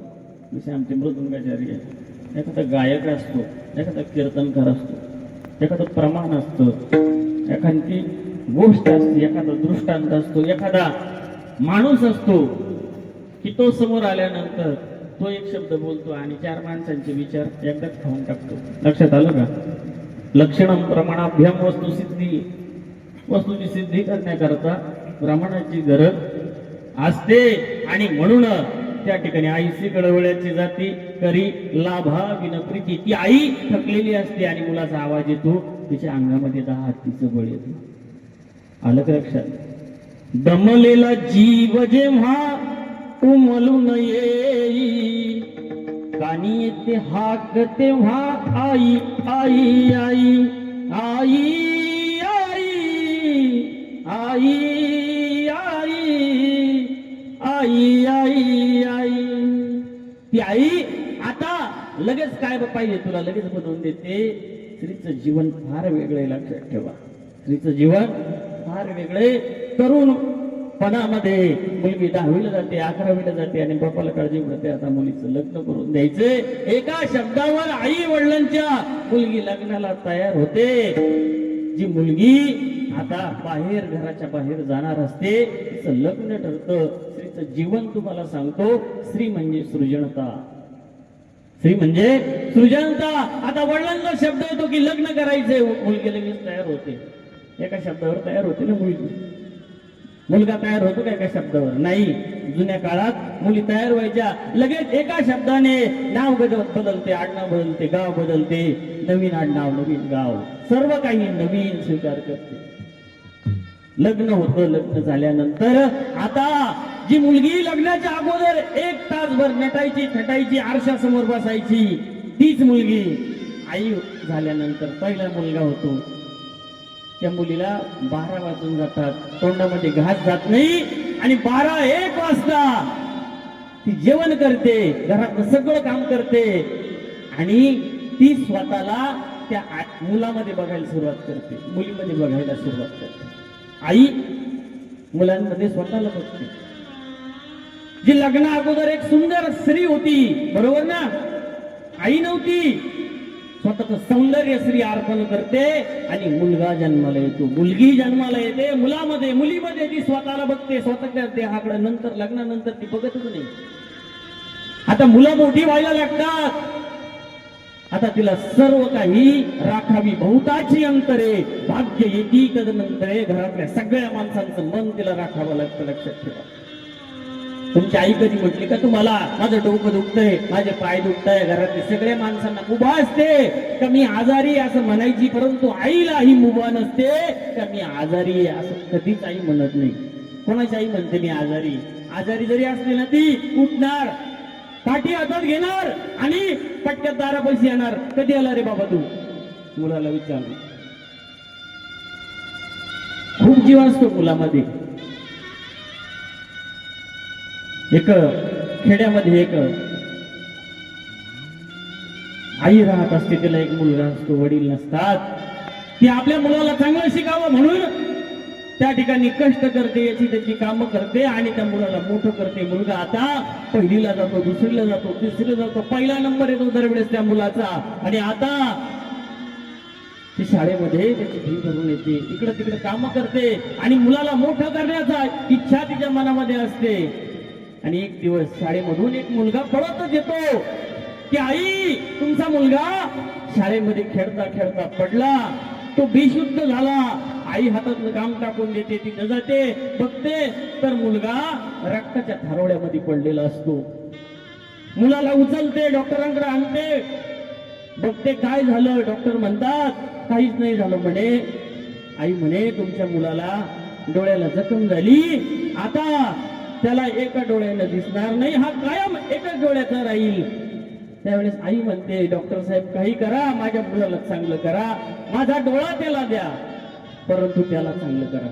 जसे आमचे मृदुंगाचार्य आहे, एखादा गायक असतो, एखादा कीर्तनकार असतो, एखादं प्रमाण असतं, एखादी गोष्ट असते, एखादा दृष्टांत असतो, एखादा माणूस असतो की तो समोर आल्यानंतर तो एक शब्द बोलतो आणि चार माणसांचे विचार एकदाच खाऊन टाकतो. लक्षात आलं का? लक्षणम प्रमाणाभ्याम वस्तुसिद्धी, वस्तूची सिद्धी करण्याकरता प्रमाणाची गरज असते. आणि म्हणून त्या ठिकाणी आईची कळवळ्याची जाती करी लाभा विनप्रीती. ती आई थकलेली असते आणि मुलाचा आवाज येतो, तिच्या अंगामध्ये 10 हत्तीचं बळ येतो. आलं का लक्षात? दमलेला जीव जेव्हा उमलून येई, कानी येते हाक तेव्हा आई आई आई आई आई आई आई आई आई. ती आई आता लगेच काय पाहिजे तुला लगेच बनवून देते. स्त्रीचं जीवन फार वेगळे, लक्षात ठेवा. स्त्रीचं जीवन फार वेगळे. तरुणपणामध्ये मुलगी 10वीला जाते, 11वीला जाते आणि बापाला काळजी पडते आता मुलीचं लग्न करून द्यायचे. एका शब्दावर आई वडिलांच्या मुलगी लग्नाला तयार होते. जी मुलगी आता बाहेर, घराच्या बाहेर जाणार असते, तिचं लग्न ठरतं. स्त्रीचं जीवन तुम्हाला सांगतो, स्त्री म्हणजे सृजनता. स्त्री म्हणजे सृजनता. आता वडिलांचा शब्द येतो की लग्न करायचंय, मुलगी लगेच तयार होते. एका शब्दावर तयार होते ना मुलगी. मुलगा तयार होतो का एका शब्दावर? नाही. जुन्या काळात मुली तयार व्हायच्या लगेच एका शब्दाने. नाव बदलते, आडनाव बदलते, गाव बदलते, नवीन आडनाव, नवीन गाव, सर्व काही नवीन स्वीकार करते. लग्न होतं. लग्न झाल्यानंतर आता जी मुलगी लग्नाच्या अगोदर 1 तासभर नटायची, थटायची, आरशासमोर बसायची, तीच मुलगी आई झाल्यानंतर पहिला मुलगा होतो, त्या मुलीला 12 वाजून जातात, तोंडामध्ये घास जात नाही आणि 12-1 वाजता ती जेवण करते, घरात सगळं काम करते आणि ती स्वतःला त्या मुलामध्ये बघायला सुरुवात करते, मुलीमध्ये बघायला सुरुवात करते. आई मुलांमध्ये स्वतःला बघते. जी लग्ना अगोदर एक सुंदर स्त्री होती, बरोबर ना? आई नव्हती. स्वतःचं सौंदर्य स्त्री अर्पण करते आणि मुलगा जन्माला येतो, मुलगी जन्माला येते. मुलामध्ये, मुलीमध्ये ती स्वतःला बघते, स्वतःच्या देहाकडे. नंतर लग्नानंतर ती बघतच नाही. आता मुलं मोठी व्हायला लागतात. आता तिला सर्व काही राखावी. बहुताची अंतरे भाग्य येती तदनंतरे. घरातल्या सगळ्या माणसांचं मन तिला राखावं लागतं. लक्षात ठेवा. तुमची आई कधी म्हटली का तुम्हाला माझं डोकं दुखतंय, माझे पाय दुखताय? घरातल्या सगळ्या माणसांना मुभा असते का मी आजारी असं म्हणायची, परंतु आईला ही मुभा नसते का मी आजारी आहे असं कधीच आई म्हणत नाही. कोणाची आई म्हणते मी आजारी? आजारी जरी असली ना ती उठणार, काठी हातात घेणार आणि पटक्यात दारापाशी येणार. कधी आला रे बाबा तू? मुलाला विचारलं. खूप जीव असतो मुलामध्ये. एक खेड्यामध्ये एक आई राहत असते, तिला एक मुलगा असतो, वडील नसतात. ती आपल्या मुलाला चांगलं शिकावं म्हणून त्या ठिकाणी कष्ट करते, याची त्याची कामं करते आणि त्या मुलाला मोठं करते. मुलगा आता 1लीला जातो, 2रीला जातो, 3रीला जातो, पहिला नंबर येतो दरवेळेस त्या मुलाचा. आणि आता ती शाळेमध्ये त्याची फी भरून येते, इकडे तिकडे कामं करते आणि मुलाला मोठं करण्याचा इच्छा तिच्या मनामध्ये असते. आणि एक दिवस शाळेमधून एक मुलगा पळतच येतो की आई तुमचा मुलगा शाळेमध्ये खेळता खेळता पडला, तो बेशुद्ध झाला. आई हातातलं काम टाकून देते, तिथे जाते, बघते तर मुलगा रक्ताच्या थारोळ्यामध्ये पडलेला असतो. मुलाला उचलते, डॉक्टरांकडे आणते, बघते काय झालं. डॉक्टर म्हणतात काहीच नाही झालं म्हणे. आई म्हणे तुमच्या मुलाला डोळ्याला जखम झाली, आता त्याला एका डोळ्यानं दिसणार नाही, हा कायम एकाच डोळ्याचा राहील. त्यावेळेस आई म्हणते डॉक्टर साहेब काही करा, माझ्या मुलाला चांगलं करा, माझा डोळा त्याला द्या, परंतु त्याला चांगलं करा.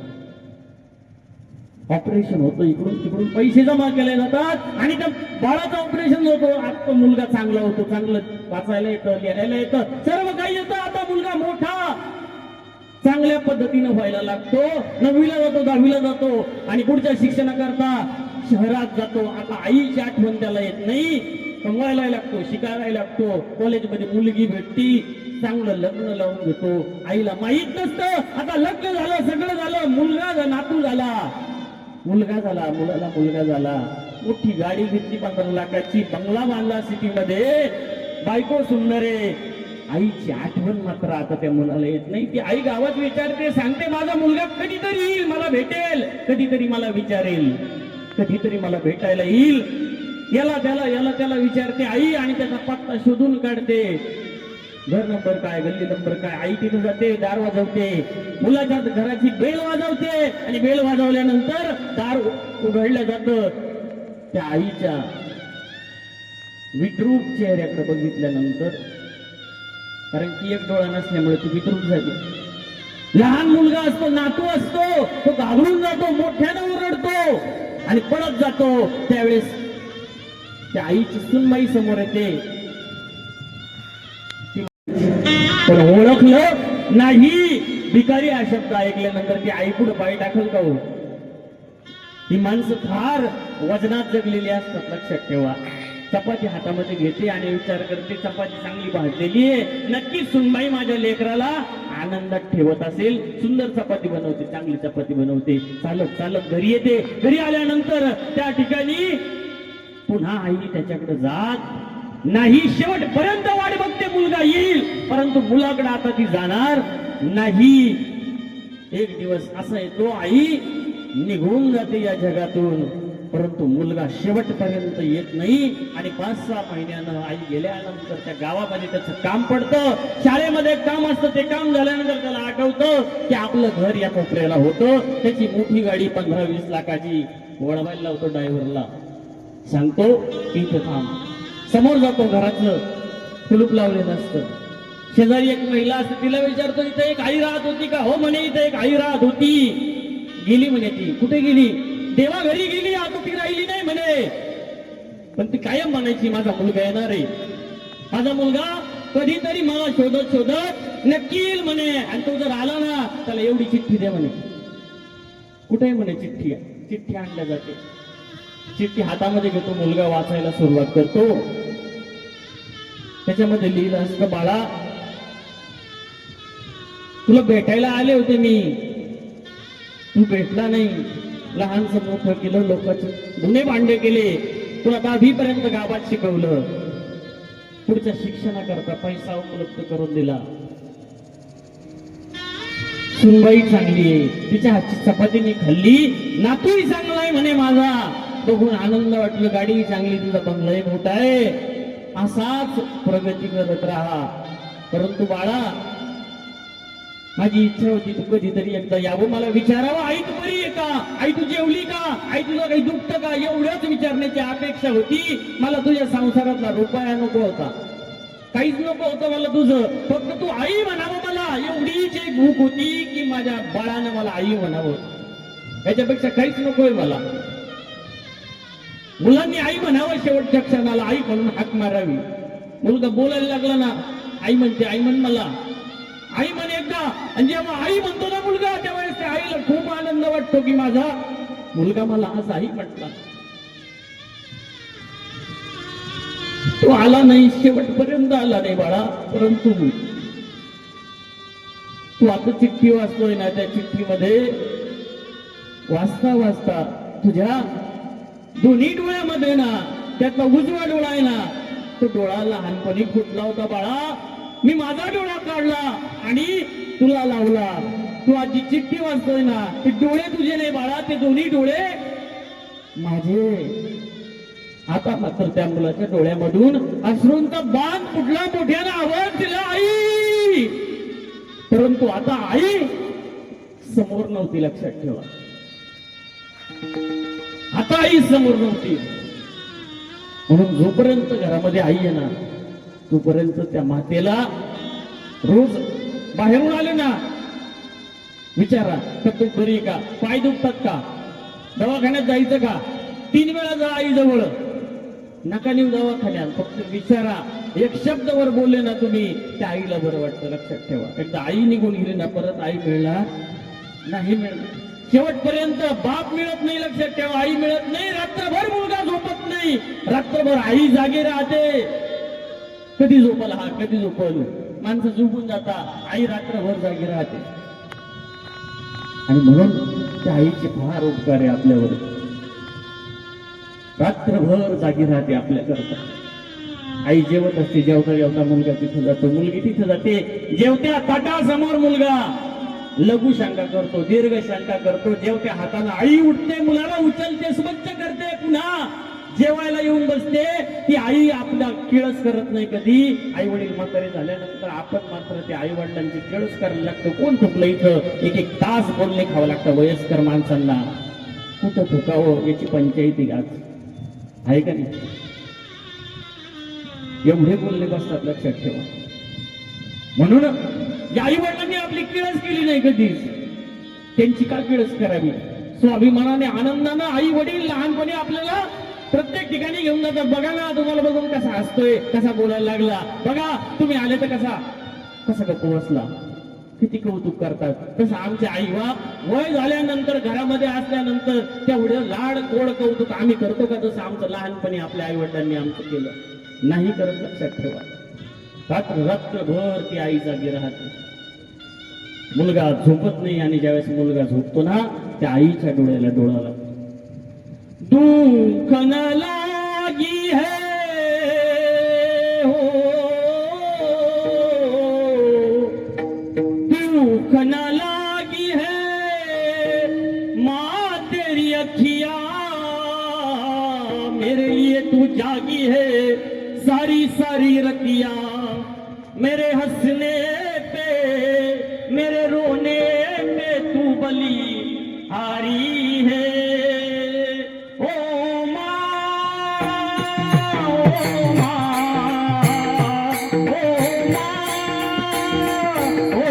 ऑपरेशन होतं, इकडून तिकडून पैसे जमा केले जातात आणि त्या बाळाचं ऑपरेशन होतो. आता तो मुलगा चांगला होतो, चांगलं वाचायला येतं, लिहायला येतं, सर्व काही येतं. आता मुलगा मोठा चांगल्या पद्धतीनं व्हायला लागतो. 9वीला जातो, 10वीला जातो आणि पुढच्या शिक्षणाकरता शहरात जातो. आता आईची आठवण त्याला येत नाही. कमवायला लागतो, शिकायला लागतो, कॉलेजमध्ये मुलगी भेटती, चांगलं लग्न लावून घेतो. आईला माहित नसतं आता लग्न झालं, सगळं झालं, मुलगा नातू झाला, मुलाला मुलगा झाला, मोठी गाडी घेतली 15 लाखाची, बंगला बांधला सिटीमध्ये, बायको सुंदर आहे. आईची आठवण मात्र आता त्या मुलाला येत नाही. ती आई गावात विचारते, सांगते माझा मुलगा कधीतरी येईल, मला भेटेल, कधीतरी मला विचारेल, कधीतरी मला भेटायला येईल. याला त्याला विचारते आई आणि त्याचा पत्ता शोधून काढते. घर नंबर काय, गल्ली नंबर काय. आई तिथे जाते, दार वाजवते, मुलाच्या घराची बेल वाजवते आणि बेल वाजवल्यानंतर दार उघडलं जातं. त्या आईच्या विद्रूप चेहऱ्याकडे बघितल्यानंतर, कारण की एक डोळा नसल्यामुळे ती विद्रूप झाली. लहान मुलगा असतो, नातू असतो, तो घाबरून जातो, मोठ्यानं ओरडतो आणि पळत जातो. त्यावेळेस त्या आईची सुनबाई समोर येते. पण ओळखलं नाही. भिकारी हा शब्द ऐकल्यानंतर ती आई पुढे पाय टाकल का हो? ही माणसं फार वजनात जगलेली असतात, लक्षात ठेवा. चपाती हातामध्ये घेते आणि विचार करते चपाती चांगली भाजलेली आहे, नक्कीच सुनबाई माझ्या लेकराला आनंदात ठेवत असेल, सुंदर चपाती बनवते, चांगली चपाती बनवते. चालत चालत घरी येते. घरी आल्यानंतर त्या ठिकाणी पुन्हा आई त्याच्याकडे जात नाही. शेवटपर्यंत वाट बघते, मुलगा येईल, परंतु मुलाकडे आता ती जाणार नाही. एक दिवस असा येतो, आई निघून जाते या जगातून, परंतु मुलगा शेवटपर्यंत येत नाही. आणि 5-6 महिन्यानं आई गेल्यानंतर त्या गावामध्ये त्याचं काम पडतं. शाळेमध्ये काम असतं, ते काम झाल्यानंतर त्याला आठवतं की आपलं घर या कोपऱ्याला होतं. त्याची मोठी गाडी 15-20 लाखाची वळवायला लावतो ड्रायव्हरला, सांगतो इथं थांब. समोर जातो, घरातलं कुलूप लावलेलं असतं. शेजारी एक महिला असते, तिला विचारतो इथे एक आई राहत होती का? हो म्हणे, इथे एक आई राहत होती. गेली म्हणे ती. कुठे गेली? देवा घरी गेली, आता ती राहिली नाही म्हणे. पण ती कायम म्हणायची माझा मुलगा येणार आहे, माझा मुलगा कधीतरी मला शोधत शोधत नक्की येईल म्हणे. आणि तो जर आला ना, त्याला एवढी चिठ्ठी दे म्हणे. कुठे म्हणे चिठ्ठी? चिठ्ठी आणल्या जाते. चिठ्ठी हातामध्ये घेतो, मुलगा वाचायला सुरुवात करतो. त्याच्यामध्ये लिहिलं असतं, बाळा तुला भेटायला आले होते मी, तू भेटला नाही, लहानसं मोठं केलं, लोकांचे गुन्हे भांडे केले, तुला 10वी पर्यंत गावात शिकवलं, पुढच्या शिक्षणाकरता पैसा उपलब्ध करून दिला. सुनबाई चांगली आहे, तिच्या हातची चपाती मी खाल्ली, नातूही चांगला आहे म्हणे माझा, बघून आनंद वाटलं, गाडी चांगली, तुझा बंगलाही मोठा आहे, असाच प्रगती करत राहा. परंतु बाळा माझी इच्छा होती तू कधीतरी एकदा यावं, मला विचारावं, आई तू बरी आहे का, आई तू जेवली का, आई तुला काही दुखतं का, एवढंच विचारण्याची अपेक्षा होती. मला तुझ्या संसारातला रुपया नको होता, काहीच नको होतं मला तुझं, फक्त तू आई म्हणावं मला, एवढीच एक भूक होती की माझ्या बाळानं मला आई म्हणावं, याच्यापेक्षा काहीच नकोय मला. मुलांनी आई म्हणावं, शेवटच्या क्षणाला आई म्हणून हाक मारावी. मुलगा बोलायला लागला ना, आई म्हणते, आई म्हण मला, आई म्हण एकदा. आणि जेव्हा आई म्हणतो ना मुलगा, त्यावेळेस त्या आईला खूप आनंद वाटतो की माझा मुलगा मला आज आई म्हटला. तो आला नाही, शेवटपर्यंत आला नाही बाळा, परंतु तू आता चिठ्ठी वाचतोय ना, त्या चिठ्ठीमध्ये वाचता वाचता तुझ्या दोन्ही डोळ्यामध्ये ना, त्यातला उजवा डोळा आहे ना, तो डोळा लहानपणी फुटला होता बाळा, मी माझा डोळा काढला आणि तुला लावला. तू आजी चिठ्ठी वाचतोय ना, ते डोळे तुझे नाही बाळा, ते दोन्ही डोळे माझे. आता मात्र त्या मुलाच्या डोळ्यामधून अश्रूंचा बांध फुटला, मोठ्यानं आवाज दिला आई, परंतु आता आई समोर नव्हती, लक्षात ठेवा. आता आई समोर नव्हती, म्हणून जोपर्यंत घरामध्ये आई आहे ना, तोपर्यंत त्या मातेला रोज बाहेरून आले ना, विचारा तब्येत बरी का, पाय दुखतात का, दवाखान्यात जायचं का, 3 वेळा जा आई जवळ, नका नेऊ दवाखान्यात, फक्त विचारा. एक शब्द वर बोलले ना तुम्ही, त्या आईला बरं वाटतं, लक्षात ठेवा. एकदा आई निघून गेली ना, परत आई मिळणार नाही, मिळणार. शेवटपर्यंत बाप मिळत नाही, लक्षात ठेवा, आई मिळत नाही. रात्रभर मुलगा झोपत नाही, रात्रभर आई जागी राहते. कधी झोपल हा, कधी झोपल, माणसं झोपून जाता, आई रात्रभर जागी राहते. आणि म्हणून त्या आईचे फार उपकार आहे आपल्यावर. रात्रभर जागी राहते आपल्याकरता. आई जेवत असते, जेवता जेवता मुलगा तिथे जातो, मुलगी तिथे जाते. जेवत्या ताटासमोर मुलगा लघु शंका करतो, दीर्घ शंका करतो. जेवत्या हाताने आई उठते, मुलाला उचलते, स्वच्छ करते, पुन्हा जेवायला येऊन बसते. ती आई आपला किळस करत नाही कधी. आई वडील म्हातारे झाल्यानंतर आपण मात्र ते आई वडिलांची किळस करायला लागतो. कोण थुकलं इथं, एक एक तास बोलणे खावं लागतं वयस्कर माणसांना. कुठं थुकावं याची पंचायती आज आहे का नाही? एवढे बोलणे बसतात, लक्षात ठेवा. म्हणून या आई वडिलांनी आपली किळस केली नाही कधीच. त्यांची का किळस करावी? स्वाभिमानाने आनंदानं आई वडील लहानपणी आपल्याला प्रत्येक ठिकाणी घेऊन जातात. बघा ना, तुम्हाला बघून कसा हसतोय, कसा बोलायला लागला, बघा तुम्ही आले तर कसा गप्प बसला, किती कौतुक करतात. तसं आमचे आई बाप वय झाल्यानंतर घरामध्ये असल्यानंतर तेवढं लाड गोड कौतुक आम्ही करतो का? तसं आमचं लहानपणी आपल्या आई वडिलांनी आमचं केलं नाही करत, लक्षात ठेवा. रात्रभर ती आई जागी राहते, मुलगा झोपत नाही. आणि ज्यावेळेस मुलगा झोपतो ना, त्या आईच्या डोळ्याला डोळा लागतो. दुख न लागी है हो, दुख न लागी है माँ तेरी अखियां, मेरे लिए तू जागी है सारी सारी रतियां. मेरे हंसने पे मेरे रोने पे तू बली हारी है. ओ माँ, ओ माँ, ओ माँ, ओ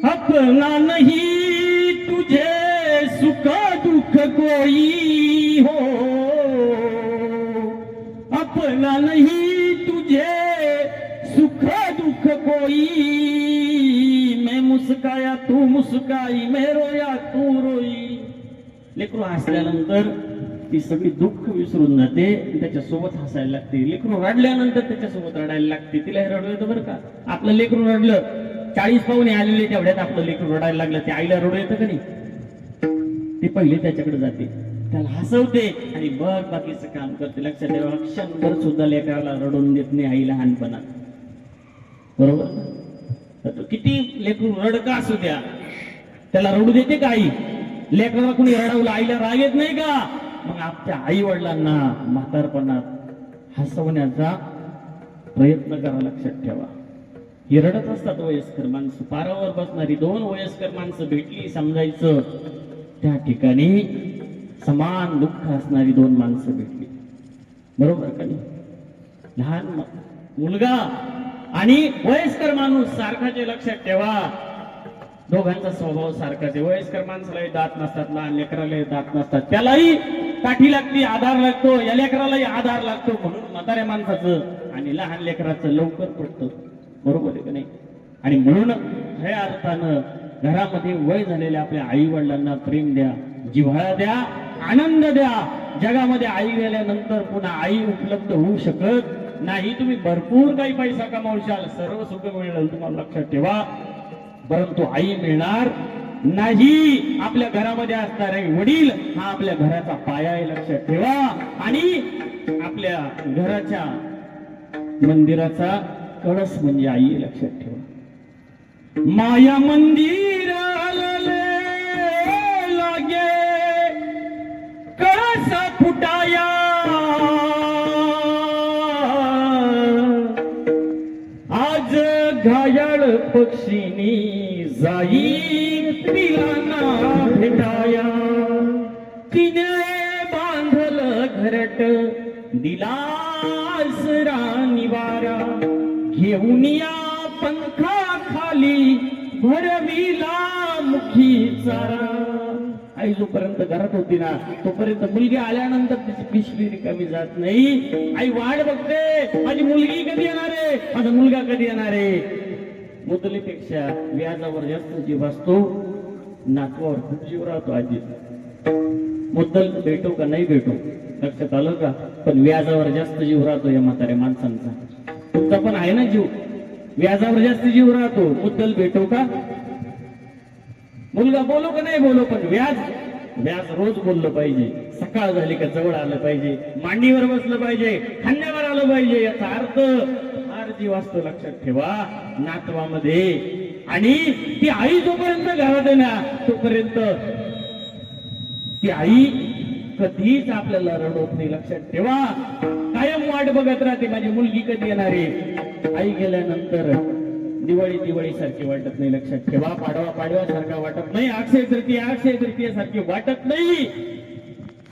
अपना नहीं तुझे सुख दुख कोई हो, अपना नहीं तुझे सुख दुख कोई. मैं मुस्काया तू मुस्काई, मैं रोया तू रोई. लेकरू हसल्यानंतर ती सगळी दुःख विसरून जाते, त्याच्यासोबत हसायला लागते. लेकरू रडल्यानंतर त्याच्यासोबत रडायला लागते. तिला हे रडू येतं बरं का. आपलं लेकरू रडलं, 40 पाहुणे आलेले, तेवढ्यात आपलं लेकरू रडायला लागलं, ते आईला रडू येतं का नाही? ती पहिले त्याच्याकडे जाते, त्याला हसवते आणि बघ बाकीचं काम करते. लक्षात ठेवा, क्षणभर सुद्धा लेकराला रडून देत नाही आई लहानपणात, बरोबर? तर किती लेकरू रडका असू द्या, त्याला रडू देते का आई? लेकराला कोणी रडवलं, आईला राग येत नाही का? मग आपल्या आई वडिलांना म्हातारपणात हसवण्याचा प्रयत्न करा. लक्षात ठेवा, ही रडत असतात वयस्कर माणसं. पारावर बसणारी 2 वयस्कर माणसं भेटली समजायचं, त्या ठिकाणी समान दुःख असणारी 2 माणसं भेटली, बरोबर का नाही? लहान मुलगा आणि वयस्कर माणूस सारखाचे. लक्षात ठेवा, दोघांचा स्वभाव सारखाच आहे. वयस्कर माणसालाही दात नसतात, लहान लेकरालाही दात नसतात, त्यालाही काठी लागते, आधार लागतो. या लेकरालाही आधार लागतो. म्हणून म्हाताऱ्या माणसाचं आणि लहान लेकराचं लवकर पडतं, बरोबर आहे का नाही? आणि म्हणून ह्या अर्थानं घरामध्ये वय झालेल्या आपल्या आई वडिलांना प्रेम द्या, जिव्हाळा द्या, आनंद द्या. जगामध्ये आई गेल्यानंतर पुन्हा आई उपलब्ध होऊ शकत नाही. तुम्ही भरपूर काही पैसा कमावशाल, सर्व सुख मिळेल तुम्हाला, लक्षात ठेवा, परंतु आई मिळणार नाही. आपल्या घरामध्ये असणारे वडील हा आपल्या घराचा पाया आहे, लक्षात ठेवा. आणि आपल्या घराच्या मंदिराचा कळस म्हणजे आई, लक्षात ठेवा. माया मंदिर लागे कळस फुटाया घायाळ पक्षीनी जाई पिलांना भेटाया, तिने बांधल घरट दिला आसरा निवारा, घेऊन या पंखा खाली भरविला मुखी चारा. आई जोपर्यंत घरात होती ना तोपर्यंत मुलगी आल्यानंतर तिची पिशवी रिकामी जात नाही. आई वाट बघते, माझी मुलगी कधी येणार आहे, माझा मुलगा कधी येणार आहे. मुदलीपेक्षा व्याजावर जास्त जीव असतो, नातवावर खूप जीव राहतो. आजी मुद्दल भेटो का नाही भेटो लक्षात आलं का, पण व्याजावर जास्त जीव राहतो या म्हाताऱ्या माणसांचा. तुमचा पण आहे ना जीव, व्याजावर जास्त जीव राहतो. मुद्दल भेटो का, मुलगा बोलो का नाही बोलो, पण व्याज व्याज रोज बोललं पाहिजे. सकाळ झाली का जवळ आलं पाहिजे, मांडीवर बसलं पाहिजे, खांद्यावर आलं पाहिजे. याचा अर्थ फार जीव असतो, लक्षात ठेवा नातवामध्ये. आणि ती आई जोपर्यंत घरात आहे ना तोपर्यंत ती आई कधीच आपल्याला रडवत नाही. लक्षात ठेवा, कायम वाट बघत राहते माझी मुलगी कधी येणार आहे. आई गेल्यानंतर दिवाळी दिवाळी सारखी वाटत नाही. लक्षात ठेवा, पाडवा पाडवा सारखा वाटत नाही, अक्षय तृतीया सारखी वाटत नाही,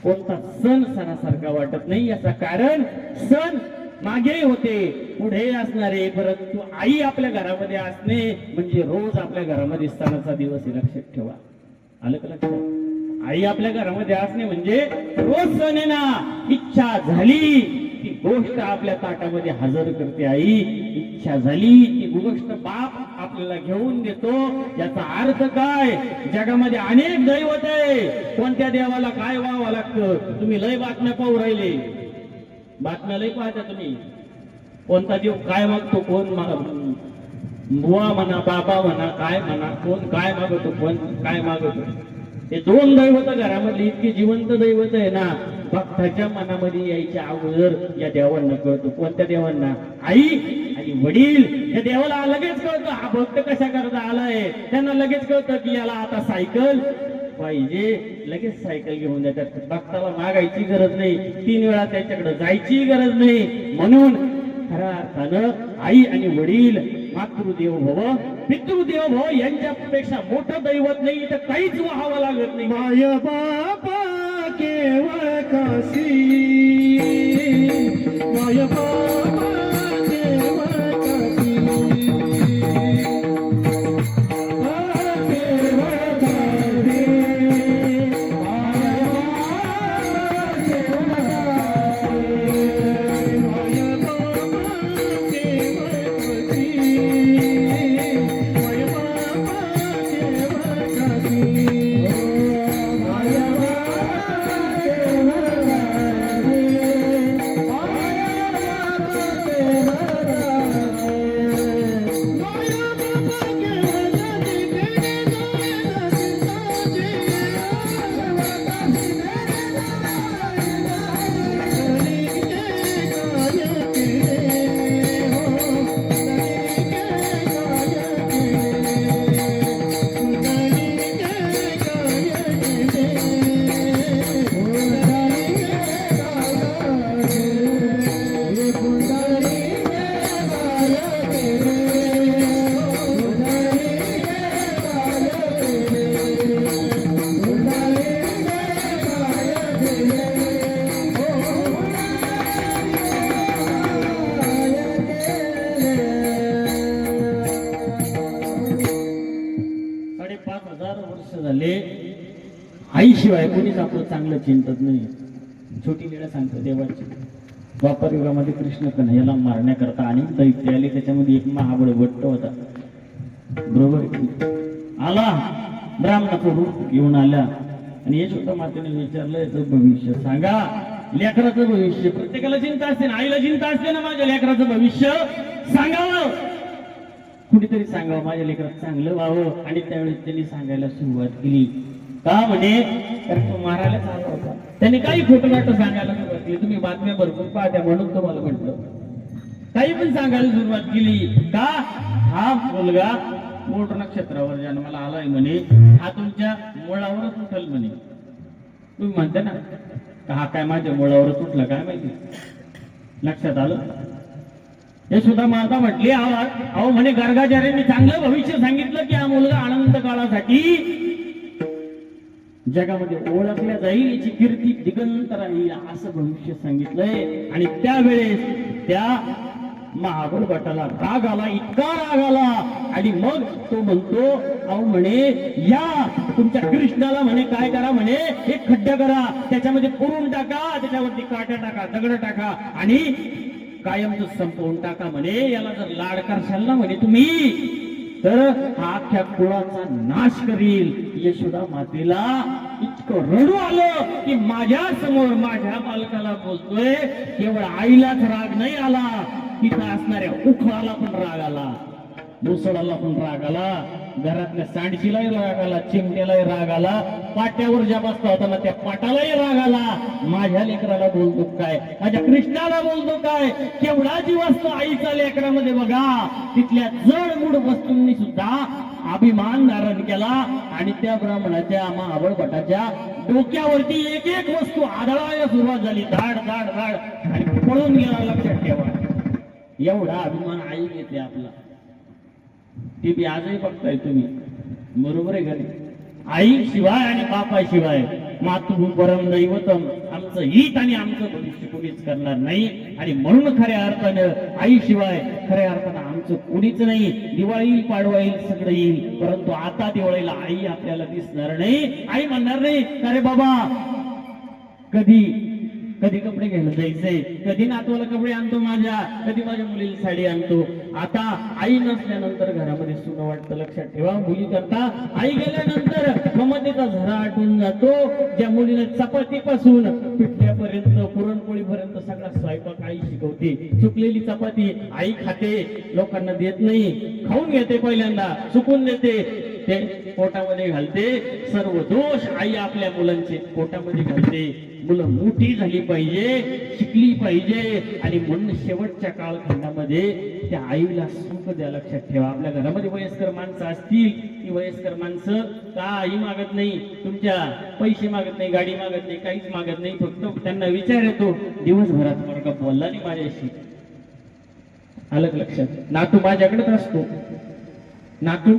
कोणता सण सणासारखा वाटत नाही. याचा कारण सण मागे होते, पुढे असणारे, परंतु आई आपल्या घरामध्ये असणे म्हणजे रोज आपल्या घरामध्ये सणाचा दिवस आहे. लक्षात ठेवा, आलं का लक्षात. आई आपल्या घरामध्ये असणे म्हणजे रोज सण आहे ना. इच्छा झाली ती गोष्ट आपल्या ताटामध्ये हजर करते आई, इच्छा झाली ती गोष्ट बाप आपल्याला घेऊन देतो. याचा अर्थ काय, जगामध्ये अनेक दैवत आहे, कोणत्या देवाला काय व्हावं लागतं. तुम्ही लय बातम्या पाहू राहिले, बातम्या लय पाहता तुम्ही. कोणता देव काय मागतो, कोण बुवा म्हणा, बाबा म्हणा, काय म्हणा, कोण काय मागतो, कोण काय मागतो. हे दोन दैवत घरामधली इतकी जिवंत दैवत आहे ना, भक्ताच्या मनामध्ये यायच्या अगोदर या देवांना कळतो. कोणत्या देवांना, आई आणि वडील. या देवाला लगेच कळतं हा भक्त कशा करता आलाय. त्यांना लगेच कळतं की याला आता सायकल पाहिजे, लगेच सायकल घेऊन देतात. भक्ताला मागायची गरज नाही, 3 वेळा त्याच्याकडे जायची गरज नाही. म्हणून खऱ्या अर्थानं आई आणि वडील, मातृदेव भव पितृदेव भव यांच्यापेक्षा मोठं दैवत नाही, तर काहीच व्हावं लागत नाही. माय बाबा केवळ काशी, माय बाबा केवळ काशी, आईशिवाय कोणीच आपलं चांगलं चिंतत नाही. छोटी लीळा सांगतो देवाची. द्वापर युगामध्ये कृष्ण कन्हैयाला मारण्याकरता अनेक दैत्य आले, त्याच्यामध्ये एक महाबळवट्ट होता. बरोबर आला, ब्राह्मणाचं रूप घेऊन आला आणि यशोदा मातेने विचारलं याचं भविष्य सांगा. लेकराचं भविष्य प्रत्येकाला चिंता असते ना, आईला चिंता असते ना, माझ्या लेकराचं भविष्य सांगावं, कुठेतरी सांगावं, माझ्या लेकरात चांगलं व्हावं. आणि त्यावेळेस त्यांनी सांगायला सुरुवात केली. का म्हणे, कारण तो मारायला चालला होता. त्यांनी काही खोटं नाटं सांगायला सुरुवात केली. तुम्ही बातम्या भरपूर पाहत्या म्हणून तुम्हाला म्हटलं. काही पण सांगायला सुरुवात केली. का, हा मुलगा मोठ नक्षत्रावर जन्माला आलाय म्हणे, हा तुमच्या मुळावरच उठल म्हणे. तुम्ही म्हणता ना का हा काय माझ्या मुळावरच उठला काय माहिती. लक्षात आलं. यशोदा माता म्हटली, अहो म्हणे गर्गाचार्यांनी चांगलं भविष्य सांगितलं की हा मुलगा अनंत काळासाठी जगामध्ये ओळखल्या जाईल, याची कीर्ती दिगंत राहील असं भविष्य सांगितलंय. आणि त्यावेळेस त्या महाबळ भटाला राग आला, इतका राग आला. आणि मग तो म्हणतो, अहो म्हणे या तुमच्या कृष्णाला म्हणे काय करा, म्हणे एक खड्डा करा, त्याच्यामध्ये पुरून टाका, त्याच्यावरती काट्या टाका, दगड टाका आणि कायमच संपवून टाका. म्हणे याला जर लाड करशाल ना म्हणे तुम्ही तर हा अख्ख्या कुळाचा नाश करील. यशोदा मातेला इतकं रडू आलं की माझ्या समोर माझ्या बालकाला बोलतोय. केवळ आईलाच राग नाही आला, तिथं असणाऱ्या उखळाला पण राग आला, मुसळाला पण राग आला, घरातल्या सांडशीलाही राग आला, चिमट्यालाही राग आला, पाट्यावर ज्या बसता होता ना त्या पाटालाही राग आला. माझ्या लेकराला बोलतो काय, माझ्या कृष्णाला बोलतो काय. केवढा जीव असतो आईचा लेकरामध्ये बघा. तिथल्या जडमूड वस्तूंनी सुद्धा अभिमान धारण केला आणि त्या ब्राह्मणाच्या महाबळ भटाच्या डोक्यावरती एक एक वस्तू आदळायला सुरुवात झाली. धाड धाड धाड आणि पळून गेला. लक्षात ठेवा, एवढा अभिमान आई घेते आपला. ती बी आजही बघताय तुम्ही, बरोबर आहे का नाही. आई शिवाय आणि बापा शिवाय मातृ परम दैवतम, आमचं हित आणि आमचं भविष्य कोणीच करणार नाही. आणि म्हणून खऱ्या अर्थानं आई शिवाय खऱ्या अर्थानं आमचं कोणीच नाही. दिवाळी येईल, पाडवा येईल, सगळं येईल, परंतु आता दिवाळीला आई आपल्याला दिसणार नाही. आई म्हणणार नाही अरे बाबा कधी कधी कपडे घ्यायला जायचे, कधी नातवाला कपडे आणतो माझ्या, कधी माझ्या मुलीला साडी आणतो. आता आई नसल्यानंतर घरामध्ये सुनं वाटतं. लक्षात ठेवा, मुली करता आई गेल्यानंतर ममतेचा झरा आटून जातो. ज्या मुलीने चपातीपासून पिठल्यापर्यंत पुरणपोळीपर्यंत सगळा स्वयंपाक आई शिकवते. चुकलेली चपाती आई खाते, लोकांना देत नाही, खाऊन घेते, पहिल्यांदा चुकून देते, ते पोटामध्ये घालते. सर्व दोष आई आपल्या मुलांचे पोटामध्ये घालते. मुलं मोठी झाली पाहिजे, शिकली पाहिजे आणि म्हणून शेवटच्या कालखंडामध्ये त्या आईला सुख द्या. लक्षात ठेवा, आपल्या घरामध्ये वयस्कर माणसं असतील, ती वयस्कर माणसं काही मागत नाही, तुमच्या पैसे मागत नाही, गाडी मागत नाही, काहीच मागत नाही. फक्त त्यांना विचार येतो, दिवसभरात वर्ग बोलला नाही माझ्याशी, आलं का लक्षात. नातू माझ्याकडेच असतो, नातू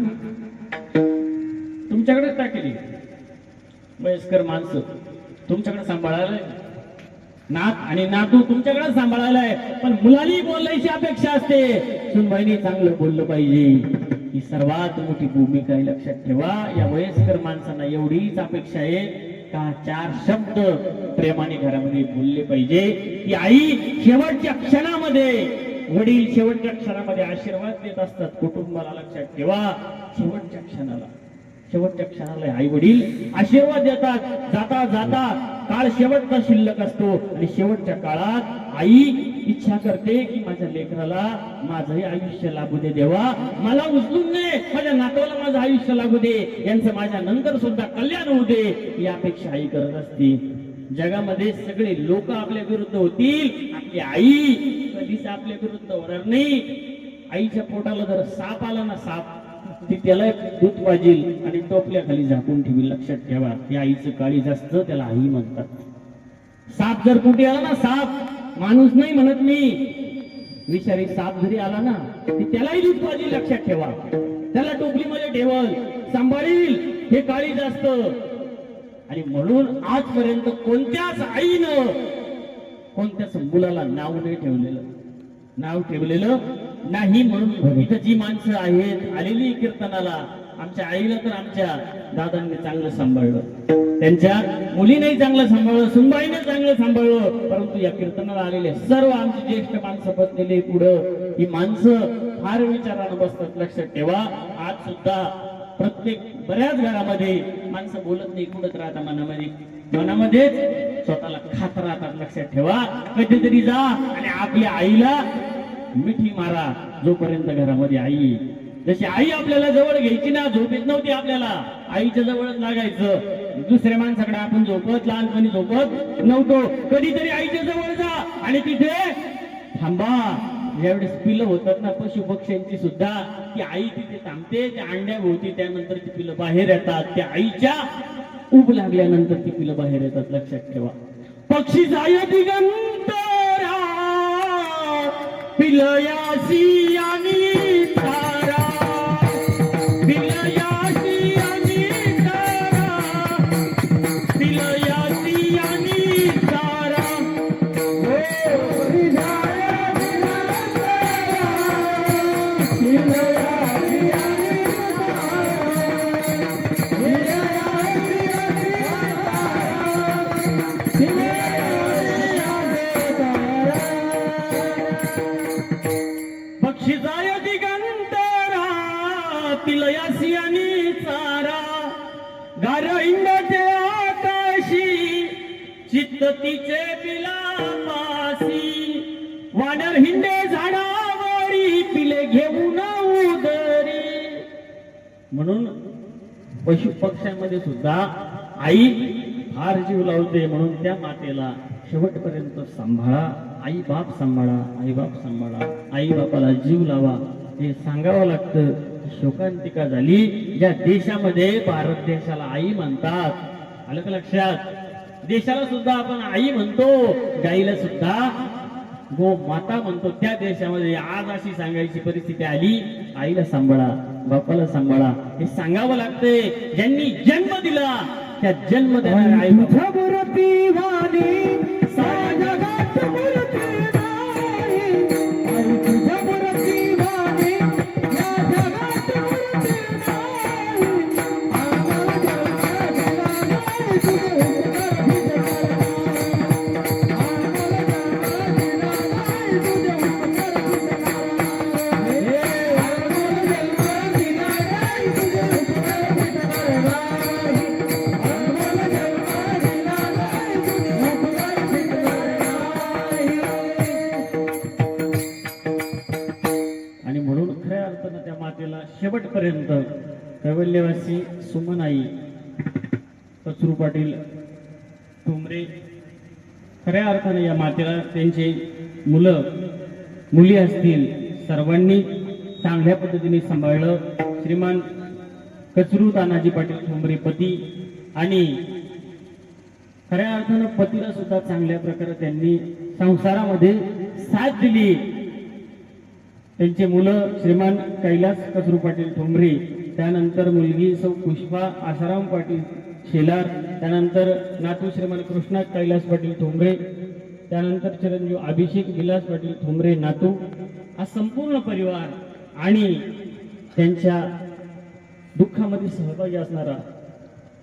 तुमच्याकडेच टाकेली. वयस्कर माणसं तुमच्याकडे सांभाळायला, नात आणि नातू तुमच्याकडे सांभाळायला आहे, पण मुलांनी बोलायची अपेक्षा असते. सुनबाईनी चांगलं बोललं पाहिजे, ही सर्वात मोठी भूमिका आहे. लक्षात ठेवा, या वयस्कर माणसांना एवढीच अपेक्षा आहे का 4 शब्द प्रेमाने घरामध्ये बोलले पाहिजे. की आई शेवटच्या क्षणामध्ये, वडील शेवटच्या क्षणामध्ये आशीर्वाद देत असतात कुटुंबाला. लक्षात ठेवा, शेवटच्या क्षणाला आई वडील आशीर्वाद देतात. जाता जाता काळ शेवटचा शिल्लक असतो आणि शेवटच्या काळात आई इच्छा करते की माझ्या लेकराला माझंही आयुष्य लागू दे देवा, मला उचलून दे, माझ्या नातवाला माझं आयुष्य लागू दे, यांचं माझ्या नंतर सुद्धा कल्याण होऊ दे, ही अपेक्षा आई करत असते. जगामध्ये सगळे लोक आपल्या विरुद्ध होतील, आपली आई कधीच आपल्या विरुद्ध होणार नाही. आईच्या पोटाला जर साप आला ना, साप, ती त्याला दूध वाजेल आणि टोपल्या खाली झाकून ठेवी. लक्षात ठेवा, या आईचं काळीज असतं, त्याला आई म्हणतात. साप जर कुठे आला ना, साप माणूस नाही म्हणत मी, विषारी साप जरी आला ना, ती त्यालाही दूध वाजेल. लक्षात ठेवा, त्याला टोपलीमध्ये ठेवल, सांभाळील, हे काळीज असतं. आणि म्हणून आजपर्यंत कोणत्याच आईनं कोणत्याच मुलाला नाव नाही ठेवलेलं, नाव ठेवलेलं नाही. म्हणून इथं जी माणसं आहेत आलेली कीर्तनाला, आमच्या आईला तर आमच्या दादांनी चांगलं सांभाळलं, त्यांच्या मुलीनेही चांगलं सांभाळलं, सुनबाईने चांगलं सांभाळलं. परंतु या कीर्तनाला आलेले सर्व आमची ज्येष्ठ माणसं बसलेली पुढं, ही माणसं फार विचारानं बसतात. लक्षात ठेवा, आज सुद्धा प्रत्येक बऱ्याच घरामध्ये माणसं बोलत नाही, कुठत राहतात मनामध्येच स्वतःला खात राहतात. लक्षात ठेवा, कधीतरी जा आणि आपल्या आईला मिठी मारा. जोपर्यंत घरामध्ये आई, जशी आई आपल्याला जवळ घ्यायची ना, झोपेत नव्हती आपल्याला, आईच्या जवळच लागायचं. दुसऱ्या माणसाकडे आपण झोपत, लहानपणी झोपत नव्हतो. कधीतरी आईच्या जवळ जा आणि तिथे थांबा. ज्यावेळेस पिलं होतात ना पशु पक्ष्यांची सुद्धा, ती आई तिथे थांबते, त्या अंड्या भोवती, त्यानंतर ती पिलं बाहेर येतात. त्या आईच्या उब लागल्यानंतर ती पिलं बाहेर येतात. लक्षात ठेवा, पक्षी जाय दिगंतरा, पिलयासी आणि तारा, पिलयासी आणि तारा, पिलयासी आणि तारा. पक्षीजाय दिगंतरा, पिलयासी आणि चारा. गार इंडाचे आकाशी, चित्त तिचे पिलापासी. वानर हिंडे झाडावरी, पिले घेऊन उदरी. म्हणून पशु पक्ष्यांमध्ये सुद्धा आई फार जीव लावते. म्हणून त्या मातेला शेवटपर्यंत सांभाळा, आई बाप सांभाळा, आई बाप सांभाळा, आई बापाला जीव लावा, हे सांगावं लागतं. शोकांतिका झाली. ज्या देशामध्ये भारत देशाला आई म्हणतात, आलं का लक्षात? देशाला सुद्धा आपण आई म्हणतो, गाईला सुद्धा गो माता म्हणतो. त्या देशामध्ये आज अशी सांगायची परिस्थिती आली, आईला सांभाळा, बापाला सांभाळा, हे सांगावं लागतंय. ज्यांनी जन्म दिला त्या जन्म देणाऱ्या आई तुझ्या मूर्ती वाणी साऱ्या जगात मूर्ती नाही. आई तुझ्या मूर्ती वाणी या जगात मूर्ती नाही. आम्हाला जगात नाही तुझे उपकार भिजणार नाही. आम्हाला जगात नाही तुझे उपकार भिजणार नाही. आम्हाला जगात नाही तुझे उपकार भिजणार नाही. आणि म्हणून खऱ्या अर्थानं त्या मातेला शेवटपर्यंत कैवल्यवासी सुमनाई, कचरू पाटील ठोंबरे, खऱ्या अर्थाने या मातेला त्यांचे मुलं मुली असतील सर्वांनी चांगल्या पद्धतीने सांभाळलं. श्रीमान कचरू तानाजी पाटील ठोंबरे पती, आणि खऱ्या अर्थानं पतीला सुद्धा चांगल्या प्रकारे त्यांनी संसारामध्ये साथ दिली. त्यांचे मुलं श्रीमान कैलास कचरू पाटील ठोंबरे, त्यानंतर मुलगी सौ पुष्पा आसाराम पाटील शेलार, त्यानंतर नातू श्रीमान कृष्णा कैलास पाटील ठोंबरे, त्यानंतर चिरंजीव अभिषेक विलास पाटील ठोंबरे नातू, हा संपूर्ण परिवार आणि त्यांच्या दुःखामध्ये सहभागी असणारा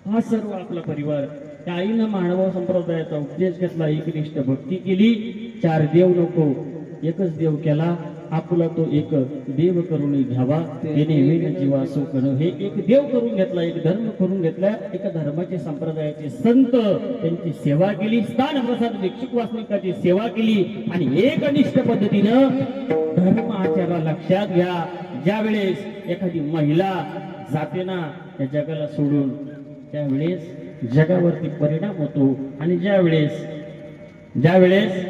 हा सर्व आपला परिवार. त्या आईनं मानव संप्रदायाचा उपदेश घेतला, एकनिष्ठ भक्ती केली. 4 देव नको एकच देव केला, आपुला तो एक देव करून घ्यावा, त्याने वेण जीवा सुखन. हे एक देव करून घेतला, एक धर्म करून घेतला, एका धर्माचे संप्रदायाचे संत त्यांची सेवा केली, स्थान प्रसाद भिक्षुक वासनिकाची सेवा केली, आणि एकनिष्ठ पद्धतीनं धर्म आचारा. लक्षात घ्या, ज्या वेळेस एखादी महिला जाते ना त्या जगाला सोडून, त्यावेळेस जगावरती परिणाम होतो. आणि ज्या वेळेस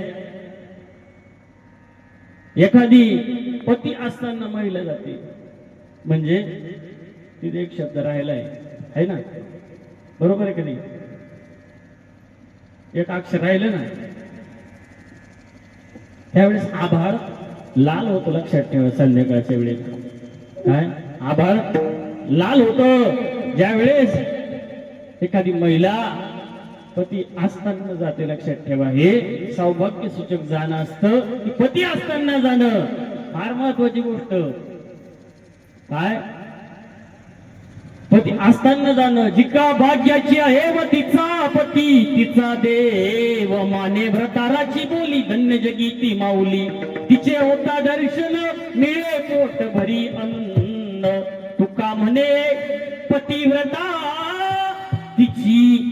एखादी पती असताना महिला जाते, म्हणजे तिथे एक शब्द राहिला आहे ना, बरोबर आहे का नाही? एक अक्षर राहिलं ना, त्यावेळेस आभाळ लाल होतो. लक्षात ठेवा, संध्याकाळच्या वेळेस काय आभाळ लाल होतं ज्या वेळेस एखादी महिला पती असताना जाते. लक्षात ठेवा, हे सौभाग्य सूचक जाणं असतं की पती असताना जाणं फार महत्वाची गोष्ट. काय पती असताना जाणं, जिका भाग्याची आहे व तिचा पती, तिचा देव माने व्रताराची बोली, धन्य जगी ती माऊली, तिचे होता दर्शन मिळे पोट भरी अन्न, तुका म्हणे पतिव्रता तिची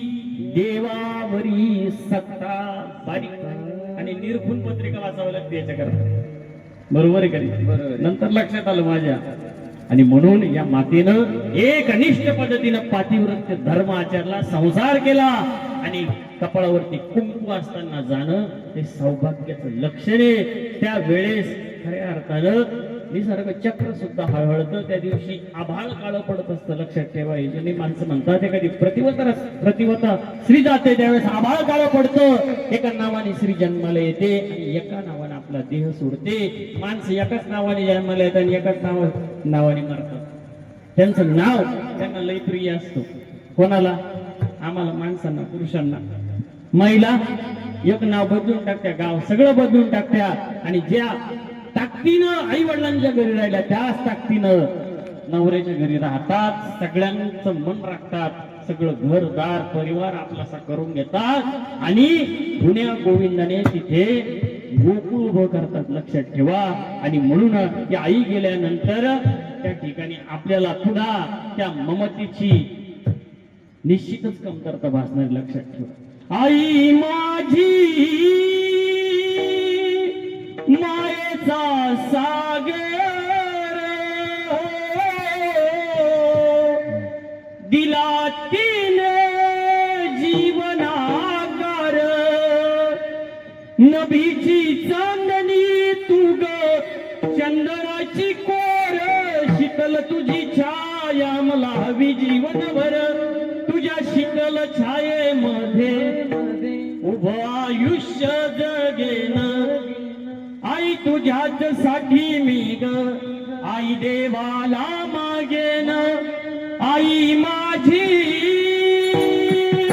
देवावरी सत्ता. बारीक आणि निर्गुण पत्रिका वाचावं लागते याच्याकरता, बरोबर आहे का नाही? बरोबर. नंतर लक्षात आलं माझ्या. आणि म्हणून या मातेनं एक अनिष्ट पद्धतीनं पातिव्रत्य धर्म आचरला, संसार केला, आणि कपाळावरती कुंकू असताना जाणं हे सौभाग्याचं लक्षण आहे. त्या वेळेस खऱ्या अर्थानं निसर्ग चक्र सुद्धा हळहळतं. त्या दिवशी आभाळ काळं पडत असतं, लक्षात ठेवा. याच्याने माणसं म्हणतात एखादी प्रतिवता स्त्री जाते त्यावेळेस आभाळ काळं पडतं. एका नावाने स्त्री जन्माला येते आणि एका नावाने आपला देह सोडते. माणसं एकाच नावाने जन्माला येतात आणि एकाच नावाने मरतात. त्यांचं नाव त्यांना लय प्रिय असतं. कोणाला? आम्हाला माणसांना, पुरुषांना. महिला एक नाव बदलून टाकत्या, गाव सगळं बदलून टाकत्या आणि ज्या ताकदीनं आई वडिलांच्या घरी राहिल्या त्याच ताकदीनं नवऱ्याच्या घरी राहतात, सगळ्यांचं मन राखतात, सगळं घरदार परिवार आपलासा करून घेतात आणि पुण्या गोविंदाने तिथे गोकुळ उभं करतात, लक्षात ठेवा. आणि म्हणून ती आई गेल्यानंतर त्या ठिकाणी आपल्याला पुन्हा त्या ममतेची निश्चितच कमतरता भासणार, लक्षात ठेवा. आई माझी मायेचा सागर दिला तिने जीवनाकार नभीची चांदणी तू ग चंदनाची कोर शीतल तुझी छाया मला हवी जीवनभर तुझ्या शीतल छायेमध्ये उभं आयुष्य जगेन आई तुझ्याच साठी मी ग आई देवाला मागेन आई माझी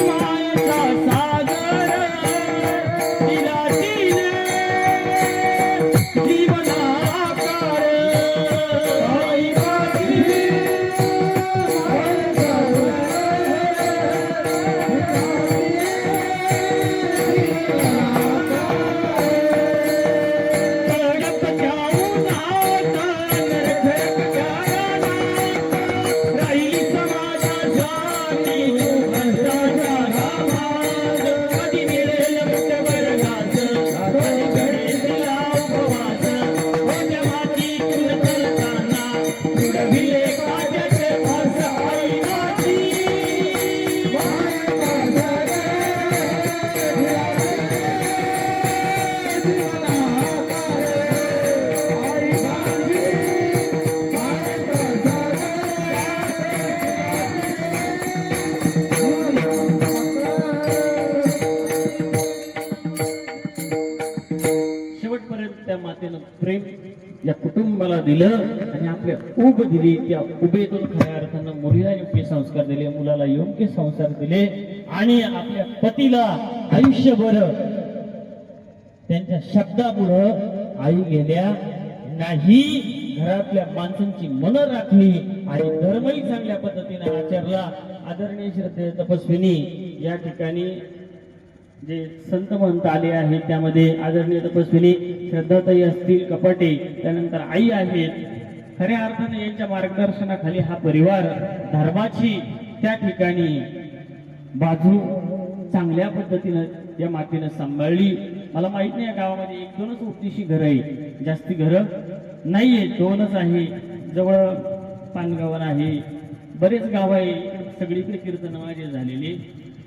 मायेचा सागर तिला तिने जीवनाकार आई माझी त्या मातेनं प्रेम या कुटुंबाला दिलं आणि आपल्या उब दिली. त्या उभेतून खऱ्या अर्थानं मुलीला योग्य संस्कार दिले, मुलाला योग्य संस्कार दिले आणि आपल्या पतीला आयुष्यभर त्यांच्या शब्दापुढं आई गेल्या नाही, घरातल्या माणसांची मनं राखली आणि धर्मही चांगल्या पद्धतीने आचरला. आदरणीय श्रद्धेय तपस्विनी या ठिकाणी जे संत महंत आले आहेत त्यामध्ये आदरणीय तपस्विनी श्रद्धाताई असतील, कपाटे, त्यानंतर आई आहेत. खऱ्या अर्थाने यांच्या मार्गदर्शनाखाली हा परिवार धर्माची त्या ठिकाणी बाजू चांगल्या पद्धतीनं या मातेनं सांभाळली. मला माहित नाही या गावामध्ये 1-2च उपदेशी घर आहे, जास्ती घर नाहीये, 2च आहे. जवळ पानगावन आहे, बरेच गाव आहे, सगळीकडे कीर्तन माझे झालेले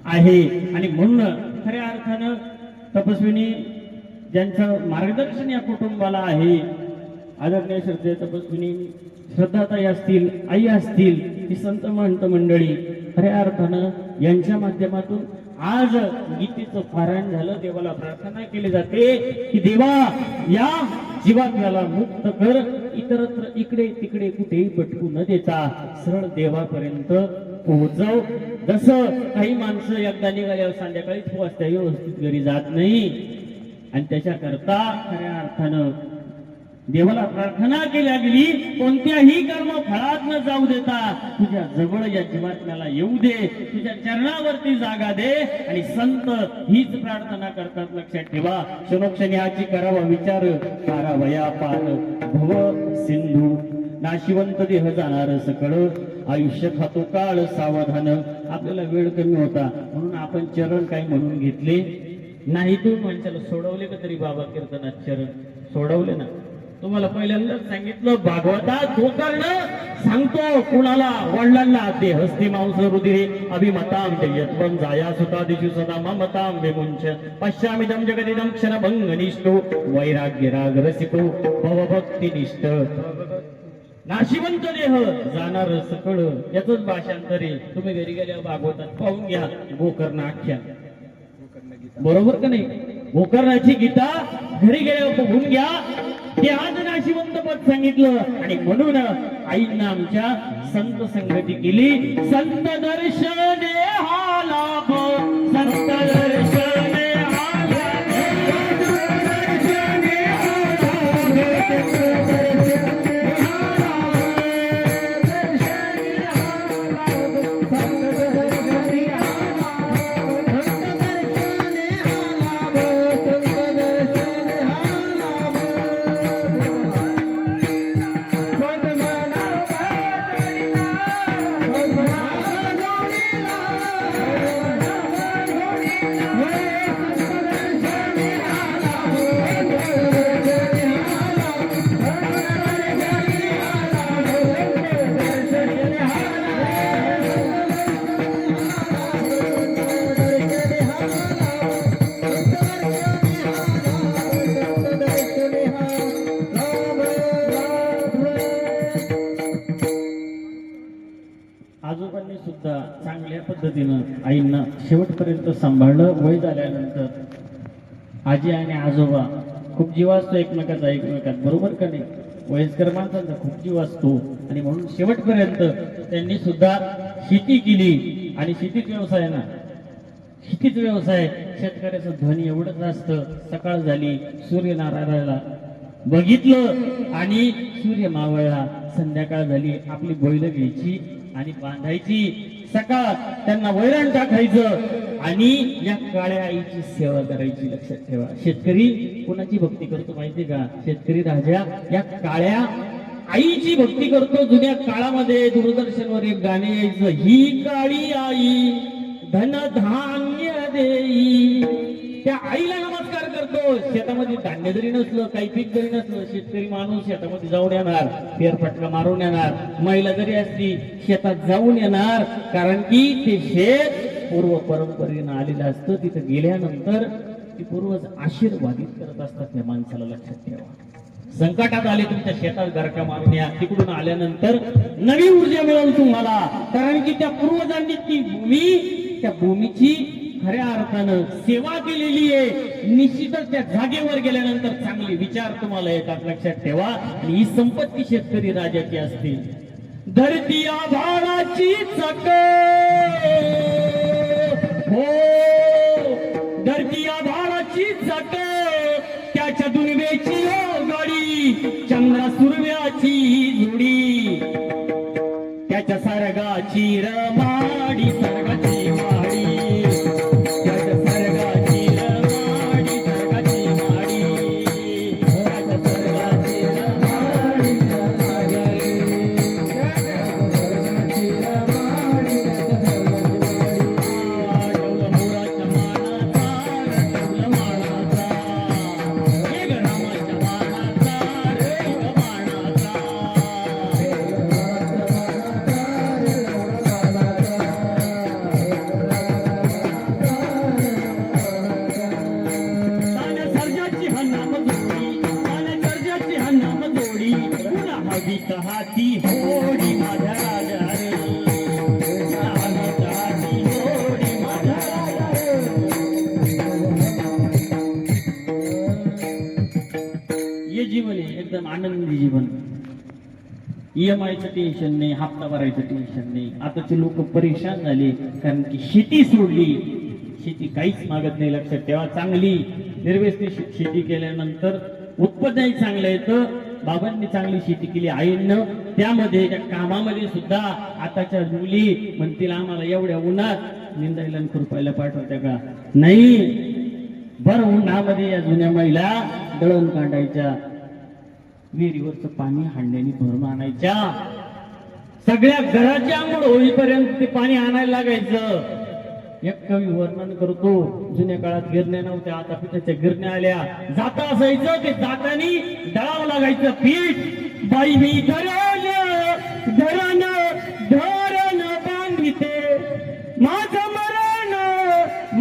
आहे. आणि म्हणून खऱ्या अर्थानं तपस्विनी ज्यांचं मार्गदर्शन या कुटुंबाला आहे, आदरणीय श्रद्धेय तपस्विनी श्रद्धाताई असतील, आई असतील, ही संत महंत मंडळी, खऱ्या अर्थानं यांच्या माध्यमातून आज गीतेचं पारायण झालं. देवाला प्रार्थना केली जाते की देवा या जीवात्म्याला मुक्त कर, इतरत्र इकडे तिकडे कुठेही भटकू न देता सरळ देवापर्यंत पोहोचव. जसं काही माणसं एकदा निघाल्यावर संध्याकाळीच पोहोचत्या, व्यवस्थित घरी जात नाही. आणि त्याच्याकरता खऱ्या अर्थानं देवाला प्रार्थना केल्या गेली, कोणत्याही कर्म फळात न जाऊ देता तुझ्या जवळ या जीवात्म्याला येऊ दे, तुझ्या चरणावरती जागा दे. आणि संत हीच प्रार्थना करतात, लक्षात ठेवा. क्षणोक्षणी हाची करावा विचार, पारावया पार भव सिंधू नाशिवंत देह जाणार सकळ, आयुष्य खातो काळ सावधान. आपल्याला वेळ कमी होता म्हणून आपण चरण काय म्हणून घेतले नाही. तू माणसाला सोडवले का तरी बाबा कीर्तनात चरण सोडवले ना, तुम्हाला पहिल्यांदाच सांगितलं भागवतात गोकर्ण सांगतो कुणाला वडिलांना ते हस्ती मांस रुधिरे अभिमतां ते यत्वं जाया सुता दिशु सदा ममतां विमुंच पश्यामिदं जगदिदं क्षणभंग निष्ठो वैराग्य राग रसिको भवभक्ती निष्ठ नाशिवंत देह जाणार सकळ याच भाषांतर आहे. तुम्ही घरी गेल्यावर भागवतात पाहून घ्या गोकर्ण आख्या, बरोबर का नाही? गोकर्णाची गीता घरी गेल्यावर बघून घ्या. ते आज नाशिवंत पद सांगितलं आणि म्हणून आईंना आमच्या संत संगती केली. संत दर्शने हा लाभ, संत दर्शने हा लाभ, दर्शने आजोबांनी सुद्धा चांगल्या पद्धतीनं आईंना शेवटपर्यंत सांभाळलं. वय झाल्यानंतर आजी आणि आजोबा खूप जीव असतो एकमेकात, बरोबर का नाही? वयस्कर माणसांचा खूप जीव असतो आणि म्हणून शेवटपर्यंत त्यांनी सुद्धा शेती केली. आणि शेतीच व्यवसाय ना, शेतीच व्यवसाय. शेतकऱ्याचं धन एवढंच असतं, सकाळ झाली सूर्यनारायणाला बघितलं आणि सूर्य मावळला, संध्याकाळ झाली आपली बैल घ्यायची आणि बांधायची, सकाळ त्यांना वैरण टाकायचं आणि या काळ्या आईची सेवा करायची. लक्षात ठेवा, शेतकरी कोणाची भक्ती करतो माहिती का? शेतकरी राजा या काळ्या आईची भक्ती करतो. जुन्या काळामध्ये दूरदर्शनवर एक गाणे यायचं, ही काळी आई धन धान्य देई. त्या आईला नमस्कार करतो. शेतामध्ये धान्य जरी नसलं, काही पीक जरी नसलं, शेतकरी माणूस शेतामध्ये जाऊन येणार, फेरफटका मारून येणार. महिला जरी असली शेतात जाऊन येणार, कारण की ते शेत पूर्व परंपरेनं आलेलं असतं. तिथं गेल्यानंतर ती पूर्वज आशीर्वादित करत असतात त्या माणसाला. लक्षात ठेवा, संकटात आले तुमच्या शेतात गरका मारून या, तिकडून आल्यानंतर नवी ऊर्जा मिळेल तुम्हाला. कारण की त्या पूर्वजांनी ती भूमी, त्या भूमीची खऱ्या अर्थानं सेवा केलेली आहे. निश्चितच त्या जागेवर गेल्यानंतर चांगले विचार तुम्हाला येतात. लक्षात ठेवा, आणि ही संपत्ती शेतकरी राजाची असते. धरती आभाळाची चक हो, धरती आभाळाची चक, त्याच्या दुर्वेची गाडी, चंद्रा सुरव्याची जोडी, त्याच्या सरगाची रमाडी, सरगाची माडी, त्याच्या सरगाची रमाडी, सरगाची माडी, त्याच्या सरगाची रमाडी, सरगाची रमाडी, डौलमुराच्या मानाचा, डौलमानाचा, एक रामाच्या मानाचा, एक मानाचा. हाती होडी माझ्या राजा रे, हाती होडी माझ्या राजा रे. हे जीवन आहे एकदम आनंदी जीवन. EMI चं टेन्शन नाही, हप्ता भरायचं टेन्शन नाही. आताचे लोक परेशान झाले कारण की शेती सोडली. शेती काहीच मागत नाही. लक्षात ठेवा, चांगली निर्व्यस्त शेती केल्यानंतर उत्पन्नही चांगलं येतं. बाबांनी चांगली शेती केली आईनं, त्यामध्ये त्या कामामध्ये सुद्धा आताच्या मुली म्हणतील आम्हाला एवढ्या उन्हात निंदायला आणि खुरपायला पाठवत्या का? नाही, भर उन्हामध्ये या जुन्या महिला दळण काढायच्या, विहिरीवरचं पाणी हांड्याने भरून आणायच्या, सगळ्या घराची आंघोळ होईपर्यंत ते पाणी आणायला लागायचं. एक कवी वर्णन करतो, जुन्या काळात गिरण्या नव्हत्या, आता पिठाच्या गिरण्या आल्या. जाता असायचं ते जातानी दळावं लागायचं पीठ. बाई मी धरण धरण धरण बांधिते, माझं मरण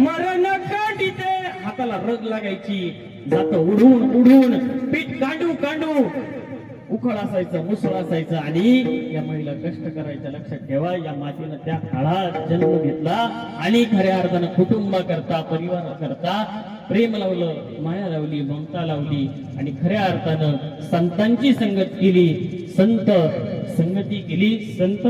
मरण काढिते. हाताला रग लागायची, जात उडून उडून पीठ कांडू कांडू. उखळ असायचं, मुसळ असायचं आणि या महिला कष्ट करायच्या. लक्षात ठेवा, या मातीनं त्या काळात जन्म घेतला आणि खऱ्या अर्थानं कुटुंबाकरता, परिवाराकरता प्रेम लावलं, माया लावली, ममता लावली आणि खऱ्या अर्थानं संतांची संगत केली, संत संगती केली, संत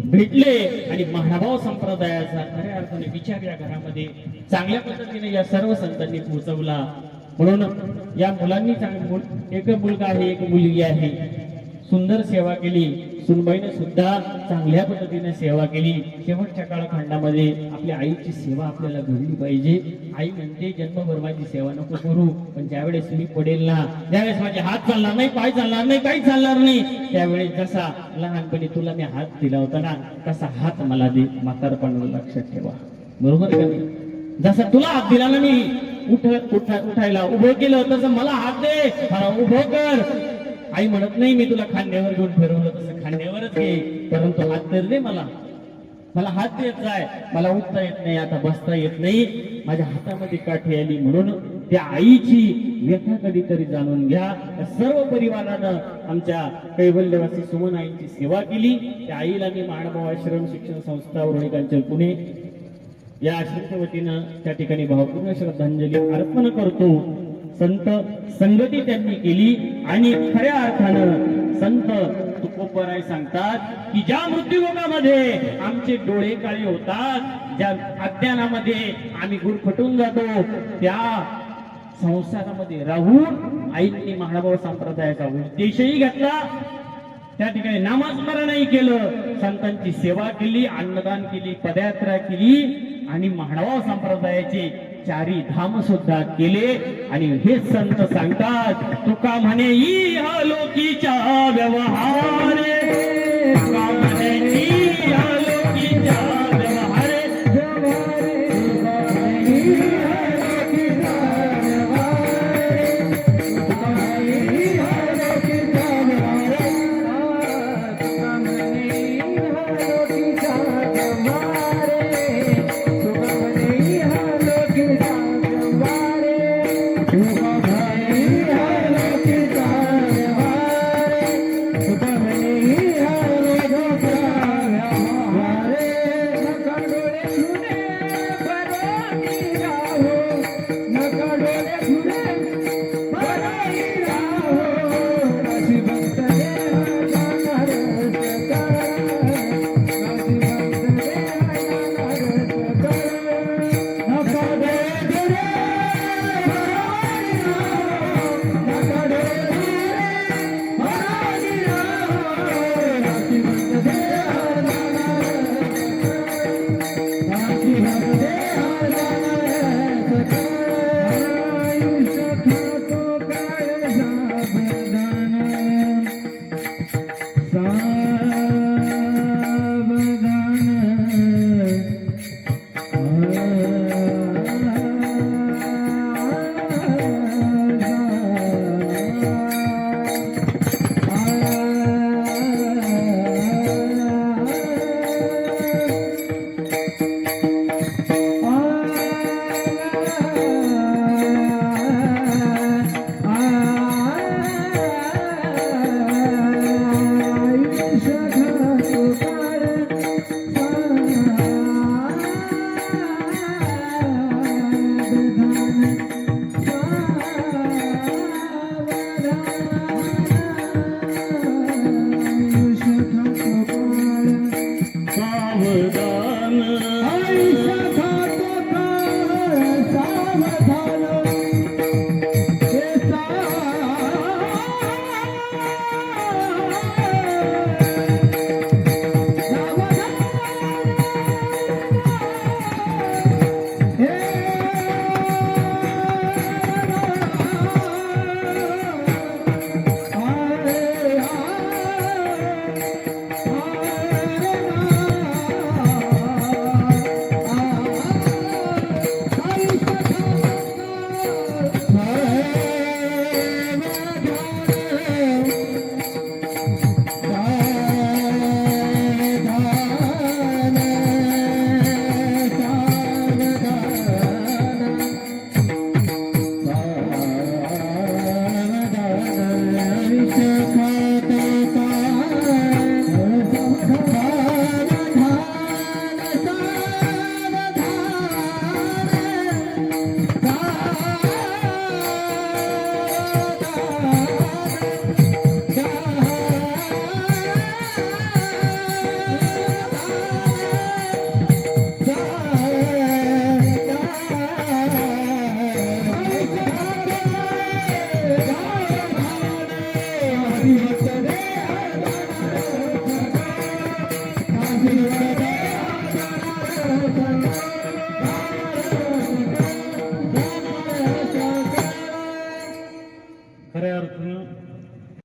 भेटले आणि महाभाव संप्रदायाचा खऱ्या अर्थाने विचार या घरामध्ये चांगल्या पद्धतीने या सर्व संतांनी पोहोचवला. म्हणून या मुलांनी एक मुलगा आहे, एक मुलगी आहे, सुंदर सेवा केली. सुनबाईने सुद्धा चांगल्या पद्धतीने सेवा केली. शेवटच्या काळखंडामध्ये आपल्या आईची सेवा आपल्याला घडली पाहिजे. आई म्हणते जन्मभर माझी सेवा नको करू, पण ज्यावेळेस मी पडेल ना, ज्यावेळेस माझे हात चालणार नाही, पाय चालणार नाही, काही चालणार नाही, त्यावेळेस जसा लहानपणी तुला मी हात दिला होता ना, तसा हात मला दे. म्हातारपणाला लक्षात ठेवा, बरोबर का नाही? जसा तुला हात दिला ना मी उठायला उभं केलं, तसं मला हात दे, मला उभं कर. आई म्हणत नाही मी तुला खांद्यावर घेऊन फिरवलं, तसं खांद्यावरच घे, परंतु हात तर दे मला. मला हात येत जाय, मला उठता येत नाही, आता बसता येत नाही, माझ्या हातामध्ये काठी आली. म्हणून त्या आईची व्यथा कधीतरी जाणून घ्या. सर्व परिवारानं आमच्या कैवल्यवासी सुमन आईची सेवा केली. त्या आईला मी महानुभाव आश्रम शिक्षण संस्था उरुळीकांचन पुणे या आश्रमच्या वतीनं त्या ठिकाणी भावपूर्ण श्रद्धांजली अर्पण करतो. संत संगती त्यांनी केली आणि खऱ्या अर्थानं संत तुकोबराय सांगतात की ज्या मृत्यूमुखामध्ये आमचे डोळे काळे होतात, ज्या अज्ञानामध्ये आम्ही गुरफटून जातो, त्या संसारामध्ये राहून आईंनी महानुभाव संप्रदायाचा उद्देशही घेतला. त्या ठिकाणी नामस्मरणही केलं, संतांची सेवा केली, अन्नदान केली, पदयात्रा केली आणि महानुभाव संप्रदायाचे चारी धाम सुद्धा केले. आणि हे संत सांगतात, तुका म्हणे इह लोकीच्या व्यवहारे